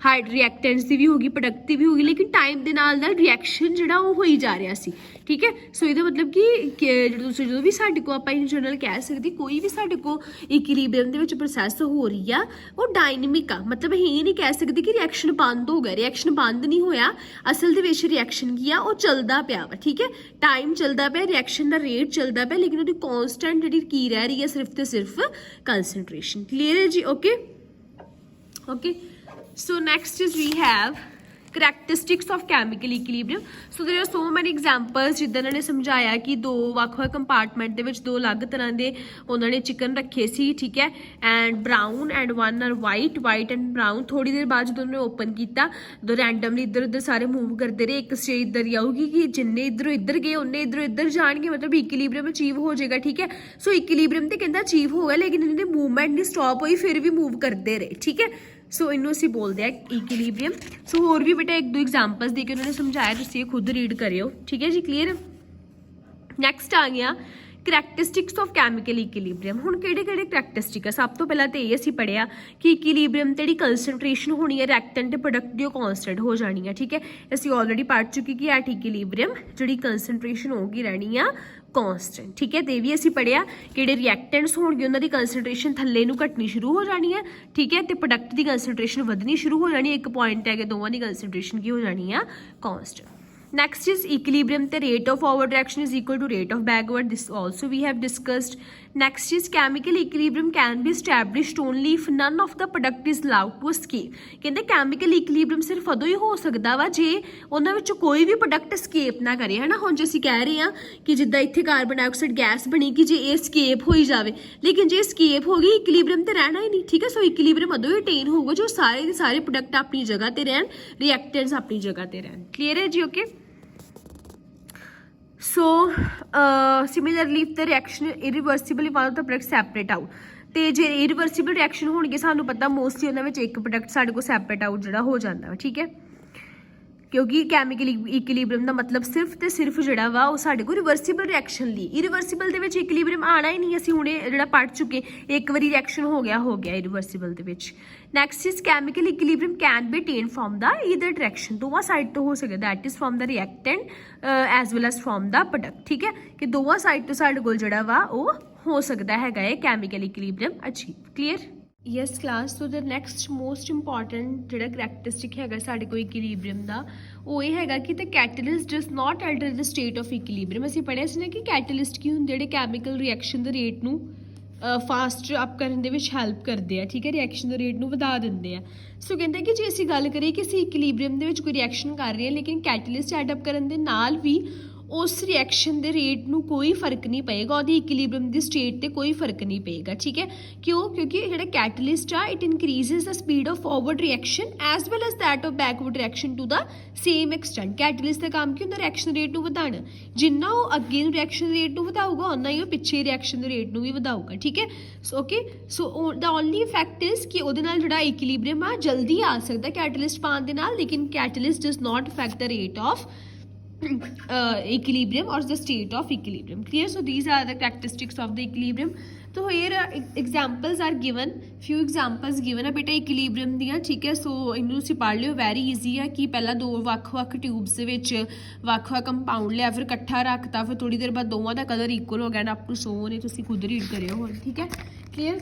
S1: ਰਿਐਕਟੈਂਟਸ ਦੀ ਵੀ ਹੋ ਗਈ, ਪ੍ਰੋਡਕਟ ਦੀ ਵੀ ਹੋ ਗਈ, ਲੇਕਿਨ ਟਾਈਮ ਦੇ ਨਾਲ ਨਾਲ ਰਿਐਕਸ਼ਨ ਜਿਹੜਾ ਉਹ ਹੋਈ ਜਾ ਰਿਹਾ ਸੀ, ਠੀਕ ਹੈ। ਸੋ ਇਹਦਾ ਮਤਲਬ ਕਿ ਜਦੋਂ ਵੀ ਸਾਡੇ ਕੋਲ ਆਪਾਂ ਇਨ ਜਨਰਲ ਕਹਿ ਸਕਦੇ ਕੋਈ ਵੀ ਸਾਡੇ ਕੋਲ ਇਕੁਇਲਿਬਰੀਅਮ ਦੇ ਵਿੱਚ ਪ੍ਰੋਸੈਸ ਹੋ ਰਹੀ ਆ ਉਹ ਡਾਇਨਾਮਿਕ ਆ, ਮਤਲਬ ਇਹ ਨਹੀਂ ਕਹਿ ਸਕਦੇ ਕਿ ਰਿਐਕਸ਼ਨ ਬੰਦ ਹੋ ਗਿਆ, ਰਿਐਕਸ਼ਨ ਬੰਦ ਨਹੀਂ ਹੋਇਆ, ਅਸਲ ਦੇ ਵਿੱਚ ਰਿਐਕਸ਼ਨ ਕੀ ਆ ਉਹ ਚੱਲਦਾ ਪਿਆ ਵਾ, ਠੀਕ ਹੈ। ਟਾਈਮ ਚੱਲਦਾ ਪਿਆ, ਰਿਐਕਸ਼ਨ ਦਾ ਰੇਟ ਚੱਲਦਾ ਪਿਆ, ਲੇਕਿਨ ਉਹਦੀ ਕਾਂਸਟੈਂਟ ਜਿਹੜੀ ਕੀ ਰਹਿ ਰਹੀ ਹੈ ਸਿਰਫ ਤੇ ਸਿਰਫ ਕੰਸਨਟ੍ਰੇਸ਼ਨ, ਕਲੀਅਰ ਹੈ ਜੀ, okay okay. So next is we have characteristics of chemical equilibrium. So there are so many examples ਜਿੱਦਾਂ ਇਹਨਾਂ ਨੇ ਸਮਝਾਇਆ ਕਿ ਦੋ ਵੱਖ-ਵੱਖ ਕੰਪਾਰਟਮੈਂਟ ਦੇ ਵਿੱਚ ਦੋ ਅਲੱਗ ਤਰ੍ਹਾਂ ਦੇ ਉਹਨਾਂ ਨੇ ਚਿਕਨ ਰੱਖੇ ਸੀ, ਠੀਕ ਹੈ, and brown and one or white and brown. ਥੋੜੀ ਦੇਰ ਬਾਅਦ ਜਦੋਂ ਉਹਨੇ ਓਪਨ ਕੀਤਾ ਦੋ ਰੈਂਡਮਲੀ ਇੱਧਰ ਉੱਧਰ ਸਾਰੇ ਮੂਵ ਕਰਦੇ ਰਹੇ, ਇੱਕ ਸਟੇਜ ਇੱਧਰ ਹੀ ਆਊਗੀ ਕਿ ਜਿੰਨੇ ਇੱਧਰੋਂ ਇੱਧਰ ਗਏ ਉਹਨੇ ਇੱਧਰੋਂ ਇੱਧਰ ਜਾਣਗੇ, ਮਤਲਬ ਇਕੁਇਲਿਬਰੀਅਮ ਅਚੀਵ ਹੋ ਜਾਏਗਾ, ਠੀਕ ਹੈ। ਸੋ ਇਕੁਇਲਿਬਰੀਅਮ ਤੇ ਕਹਿੰਦਾ ਅਚੀਵ ਹੋ ਗਿਆ, ਲੇਕਿਨ ਇਹਨਾਂ ਦੀ ਮੂਵਮੈਂਟ ਨਹੀਂ ਸਟਾਪ ਹੋਈ, ਫਿਰ ਵੀ ਮੂਵ ਕਰਦੇ ਰਹੇ, ਠੀਕ ਹੈ। ਸੋ ਇਹਨੂੰ ਅਸੀਂ ਬੋਲਦੇ ਆ ਇਕੁਇਲਿਬਰੀਅਮ। ਸੋ ਹੋਰ ਵੀ ਬੇਟਾ ਇੱਕ ਦੋ ਐਗਜ਼ਾਮਪਲਸ ਦੇ ਕੇ ਉਹਨਾਂ ਨੇ ਸਮਝਾਇਆ, ਤੁਸੀਂ ਇਹ ਖੁਦ ਰੀਡ ਕਰਿਓ, ਠੀਕ ਹੈ ਜੀ, ਕਲੀਅਰ। ਨੈਕਸਟ ਆ ਗਿਆ ਕਰੈਕਟਰਿਸਟਿਕਸ ਆਫ ਕੈਮੀਕਲ ਇਕੁਇਲਿਬਰੀਅਮ। ਹੁਣ ਕਿਹੜੇ ਕਿਹੜੇ ਕਰੈਕਟਰਿਸਟਿਕ ਆ, ਸਭ ਤੋਂ ਪਹਿਲਾਂ ਤਾਂ ਇਹ ਅਸੀਂ ਪੜ੍ਹਿਆ ਕਿ ਇਕੁਇਲਿਬਰੀਅਮ ਤੇ ਜਿਹੜੀ ਕੰਸਨਟ੍ਰੇਸ਼ਨ ਹੋਣੀ ਹੈ ਰਿਐਕਟੈਂਟ ਤੇ ਪ੍ਰੋਡਕਟ ਦੀ ਉਹ ਕਾਂਸਟੈਂਟ ਹੋ ਜਾਣੀ ਹੈ, ਠੀਕ ਹੈ। ਅਸੀਂ ਆਲਰੇਡੀ ਪੜ੍ਹ ਚੁੱਕੇ ਕਿ ਐਟ ਇਕੁਇਲਿਬਰੀਅਮ ਜਿਹੜੀ ਕੰਸਨਟ੍ਰੇਸ਼ਨ ਹੋਊਗੀ ਰਹਿਣੀ ਆ ਕਾਂਸਟੈਂਟ, ਠੀਕ ਹੈ। ਤੇ ਵੀ ਅਸੀਂ ਪੜ੍ਹਿਆ ਕਿਹੜੇ ਰਿਐਕਟੈਂਟਸ ਹੋਣਗੇ ਉਹਨਾਂ ਦੀ ਕੰਸਨਟ੍ਰੇਸ਼ਨ ਥੱਲੇ ਨੂੰ ਘਟਣੀ ਸ਼ੁਰੂ ਹੋ ਜਾਣੀ ਹੈ, ਠੀਕ ਹੈ, ਤੇ ਪ੍ਰੋਡਕਟ ਦੀ ਕੰਸਨਟ੍ਰੇਸ਼ਨ ਵਧਣੀ ਸ਼ੁਰੂ ਹੋ ਜਾਣੀ ਹੈ। ਇੱਕ ਪੁਆਇੰਟ ਹੈ ਕਿ ਦੋਵਾਂ ਦੀ ਕੰਸਨਟ੍ਰੇਸ਼ਨ ਕੀ ਹੋ ਜਾਣੀ ਆ, constant. Next is equilibrium the rate of forward reaction is equal to rate of backward. This also we have discussed. Next is chemical equilibrium can be established only if none of the product is allowed to escape. ਕਹਿੰਦੇ chemical equilibrium ਸਿਰਫ ਉਦੋਂ ਹੀ ਹੋ ਸਕਦਾ ਵਾ ਜੇ ਉਹਨਾਂ ਵਿੱਚੋਂ ਕੋਈ ਵੀ ਪ੍ਰੋਡਕਟ escape ਨਾ ਕਰੇ, ਹੈ ਨਾ। ਹੁਣ ਜੇ ਅਸੀਂ ਕਹਿ ਰਹੇ ਹਾਂ ਕਿ ਜਿੱਦਾਂ ਇੱਥੇ ਕਾਰਬਨ ਡਾਈਆਕਸਾਈਡ ਗੈਸ ਬਣੀ ਕਿ ਜੇ ਇਹ escape ਹੋਈ ਜਾਵੇ, ਲੇਕਿਨ ਜੇ escape ਹੋ ਗਈ equilibrium ਤੇ ਰਹਿਣਾ ਹੀ ਨਹੀਂ, ਠੀਕ ਹੈ। ਸੋ equilibrium ਉਦੋਂ ਹੀ attain ਹੋਊਗਾ ਜੋ ਸਾਰੇ ਦੇ ਸਾਰੇ ਪ੍ਰੋਡਕਟ ਆਪਣੀ ਜਗ੍ਹਾ ਤੇ ਰਹਿਣ, ਰਿਐਕਟੈਂਟਸ ਆਪਣੀ ਜਗ੍ਹਾ ਤੇ ਰਹਿਣ, ਕਲੀਅਰ ਹੈ ਜੀ, okay. So similarly if the reaction irreversibly one of the products separate out, ਤੇ ਜੇ irreversible reaction ਹੋਣਗੇ ਸਾਨੂੰ ਪਤਾ ਮੋਸਟਲੀ ਉਹਨਾਂ ਵਿੱਚ ਇੱਕ ਪ੍ਰੋਡਕਟ ਸਾਡੇ ਕੋਲ ਸੈਪਰੇਟ ਆਊਟ ਜਿਹੜਾ ਹੋ ਜਾਂਦਾ ਵਾ, ਠੀਕ ਹੈ। क्योंकि कैमिकल इक्विलिब्रियम का मतलब सिर्फ तो सिर्फ जोड़ा वा वो साढ़े को रिवर्सीबल रिएक्शन ली इरिवर्सीबल के इक्विलिब्रियम आना ही नहीं असी हुणे जो पढ़ चुके एक बारी रिएक्शन हो गया इरिवर्सीबल के next is chemical equilibrium can be attain from the either direction दोवां साइड तो हो सकता that is from the reactant as well as from the product ठीक है कि दोवां साइड तो साढ़े कोल जोड़ा वा वो हो सकता है chemical equilibrium achieve clear yes class so the next most important जो करैक्टरिस्टिक है साढ़े को इक्विलिब्रियम का वो ये है कि the catalyst does not alter the state of equilibrium असीं पढ़िया सी ना कि कैटलिस्ट की होंदे जिहड़े कैमिकल रिएक्शन के रेट नूं फास्ट अप करने दे विच हैल्प करते हैं ठीक है रिएक्शन के रेट नूं वधा दिंदे आ सो कहते कि जे असीं गल करिए कि असीं इक्विलिब्रियम दे विच कोई रिएक्शन कर रहे हैं लेकिन कैटलिस्ट एड अप करन दे नाल भी उस रिएक्शन के रेट नूं कोई फर्क नहीं पेगा और इक्विलिब्रियम की स्टेट ते कोई फर्क नहीं पेगा ठीक है क्यों क्योंकि जो कैटलिस्ट आ it increases the speed of forward reaction as well as that of backward reaction to the same extent catalyst का काम की होंदा रिएक्शन रेट नूं वधाना जिन्ना वो अगे रिएक्शन रेट नूं वधाऊगा उन्ना ही वो पिछे रिएक्शन रेट नूं भी वधाऊगा ठीक है so okay so the only effect is कि उहदे नाल जिहड़ा इक्विलिब्रियम आ जल्दी आ सकदा कैटलिस्ट पाउण दे नाल लेकिन catalyst does not effect the rate of equilibrium or the state of equilibrium clear so these are the characteristics of the equilibrium तो here examples are given few examples given है बेटा equilibrium दियां ठीक है सो इनू तुसीं पढ़ लियो very easy है कि पहला दो ਵੱਖ-ਵੱਖ ट्यूब्स दे विच ਵੱਖ-ਵੱਖ कंपाउंड लिया फिर इकट्ठा रखता फिर थोड़ी देर बाद दोवां दा कलर इक्वल हो गया ना अप टू सो ने तुसीं खुद रीड करियो हुण ठीक है clear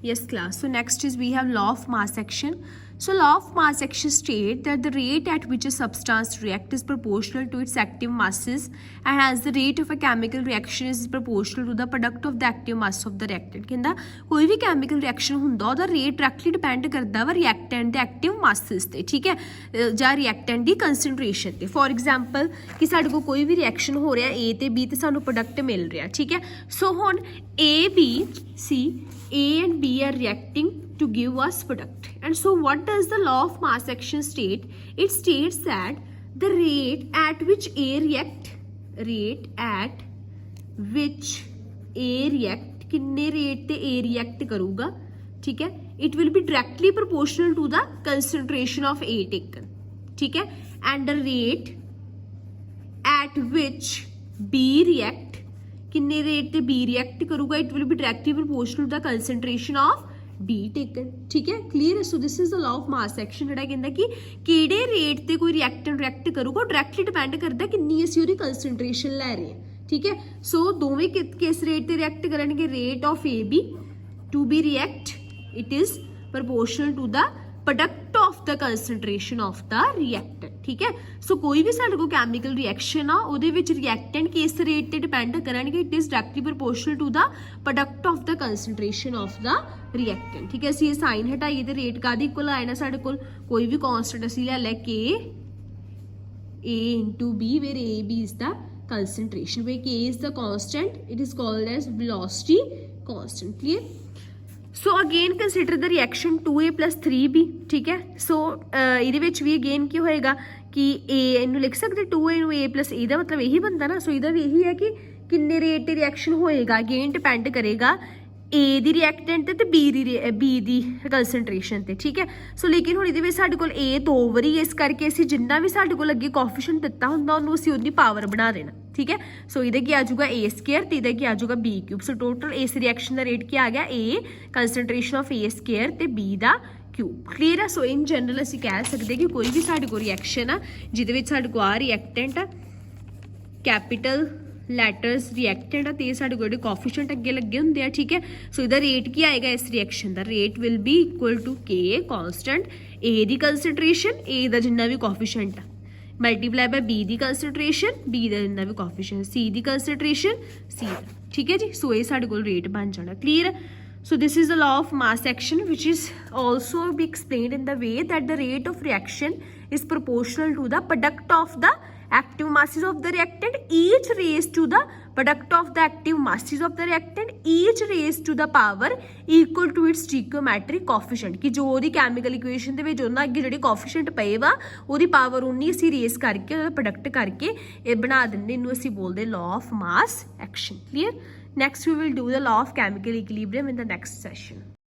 S1: yes class so next is we have law of mass action so law of mass action state that the rate at which a substance reacts is proportional to its active masses and as the rate of a chemical reaction is proportional to the product of the active mass of the reactant कहंदा कोई भी chemical reaction हुंदा ਉਹਦਾ rate directly depend करदा वा reactant ਦੇ active masses ਤੇ ठीक है ਜਾਂ reactant ਦੀ concentration ਤੇ for example कि ਸਾਡੇ ਕੋਲ ਕੋਈ ਵੀ reaction ਹੋ ਰਿਹਾ A ਤੇ B ਤੇ ਸਾਨੂੰ product ਮਿਲ ਰਿਹਾ ਠੀਕ ਹੈ ਸੋ ਹੁਣ A B C A and B are reacting to give us product and so what does the law of mass action state it states that the rate at which A react किन्ने rate ते A react करूगा ठीक है it will be directly proportional to the concentration of A taken ठीक है and the rate at which B react किन्ने rate ते B react करूगा it will be directly proportional to the concentration of B taken ठीक है clear so this is the law of mass action ਜਿਹੜਾ ਕਹਿੰਦਾ ਕਿ ਕਿਹੜੇ ਰੇਟ ਤੇ ਕੋਈ ਰਿਐਕਟੈਂਟ ਰਿਐਕਟ ਕਰੂਗਾ ਡਾਇਰੈਕਟਲੀ ਡਿਪੈਂਡ ਕਰਦਾ ਕਿੰਨੀ ਅਸੀਂ ਉਹਦੀ ਕੰਸੰਟ੍ਰੇਸ਼ਨ ਲੈ ਰਹੇ ਹਾਂ ਠੀਕ ਹੈ ਸੋ ਦੋਵੇਂ ਕਿਸ ਰੇਟ ਤੇ ਰਿਐਕਟ ਕਰਨਗੇ rate of AB to be react it is proportional to the product of the concentration of the reactant ठीक है सो कोई भी साडे को कैमिकल रिएक्शन आ ਉਹਦੇ ਵਿੱਚ ਰਿਐਕਟੈਂਟ ਕਿਸ ਰੇਟ ਤੇ ਡਿਪੈਂਡ ਕਰਨਗੇ it is directly proportional to the product of the concentration of the reactant ਠੀਕ ਹੈ ਅਸੀਂ ਇਹ ਸਾਈਨ ਹਟਾਈਏ ਤੇ ਰੇਟ ਕਾਦੀ ਇਕੁਅਲ ਆਏ ਨਾ ਸਾਡੇ ਕੋਲ ਕੋਈ ਵੀ ਕਾਂਸਟੈਂਟ ਅਸੀਂ ਲੈ ਕੇ A into B where AB is the concentration where K is the constant it is called as velocity constant clear so again consider the reaction 2A + 3B ठीक है सो ਇਹਦੇ ਵਿੱਚ ਵੀ ਅਗੇਨ ਕੀ ਹੋਏਗਾ ਕਿ A ਇਹਨੂੰ ਲਿਖ ਸਕਦੇ 2A ਨੂੰ A + A ਦਾ ਮਤਲਬ ਇਹੀ ਬਣਦਾ ਨਾ ਸੋ ਇਹਦਾ ਵੀ ਇਹੀ ਹੈ ਕਿ ਕਿੰਨੇ ਰੇਟ ਤੇ ਰਿਐਕਸ਼ਨ ਹੋਏਗਾ ਅਗੇਨ ਡਿਪੈਂਡ ਕਰੇਗਾ A ਦੀ ਰਿਐਕਟੈਂਟ ਤੇ B ਦੀ ਕੰਸੰਟ੍ਰੇਸ਼ਨ ਤੇ ਠੀਕ ਹੈ ਸੋ ਲੇਕਿਨ ਹੁਣ ਇਹਦੇ ਵਿੱਚ ਸਾਡੇ ਕੋਲ A ਦੋ ਵਾਰੀ ਇਸ ਕਰਕੇ ਅਸੀਂ ਜਿੰਨਾ ਵੀ ਸਾਡੇ ਕੋਲ ਅੱਗੇ ਕੋਐਫੀਸ਼ੀਐਂਟ ਦਿੱਤਾ ਹੁੰਦਾ ਉਹਨੂੰ ਅਸੀਂ ਉਹਦੀ ਪਾਵਰ ਬਣਾ ਦੇਣਾ ठीक है सो इधर की आ जाऊगा A² तो इधर की आ जाऊगा B³ सो टोटल इस रिएक्शन का रेट क्या आ गया A कंसंट्रेशन ऑफ A² तो B का क्यूब क्लीयर है सो इन जनरल असीं कह सकते कि कोई भी साडे कोल रिएक्शन आ जिहदे विच साडे कोल आ रिएक्टेंट आ कैपिटल लैटर्स रिएक्टेंट आ ते साडे कोल जिहड़े कोएफिशिएंट अगे लगे हुंदे आ ठीक है सो इहदा रेट की आएगा इस रिएक्शन का rate will be equal to K constant A दी कंसंट्रेशन A दा जिन्ना भी कोएफिशिएंट आ मल्टीप्लाई बाय B दी कंसंट्रेशन B दा जिन्ना भी कोएफिशिएंट C दी कंसंट्रेशन C दा ठीक है जी सो ये साडे कोल रेट बन जाना clear so this is the law of mass action which is also be explained in the way that the rate of reaction is proportional to the product of the active masses of the reactant each raised to the product of the active masses of the reactant each raised to the power equal to its stoichiometric coefficient कि जो ਉਹਦੀ chemical equation ਦੇ ਵਿੱਚ ਉਹਨਾਂ ਅੱਗੇ ਜਿਹੜੀ coefficient ਪਏ ਵਾ ਉਹਦੀ ਪਾਵਰ ਉਨੀ ਅਸੀਂ ਰੇਸ ਕਰਕੇ ਉਹਦਾ ਪ੍ਰੋਡਕਟ ਕਰਕੇ ਇਹ ਬਣਾ ਦਿੰਦੇ ਇਹਨੂੰ ਅਸੀਂ ਬੋਲਦੇ law of mass action clear next we will do the law of chemical equilibrium in the next session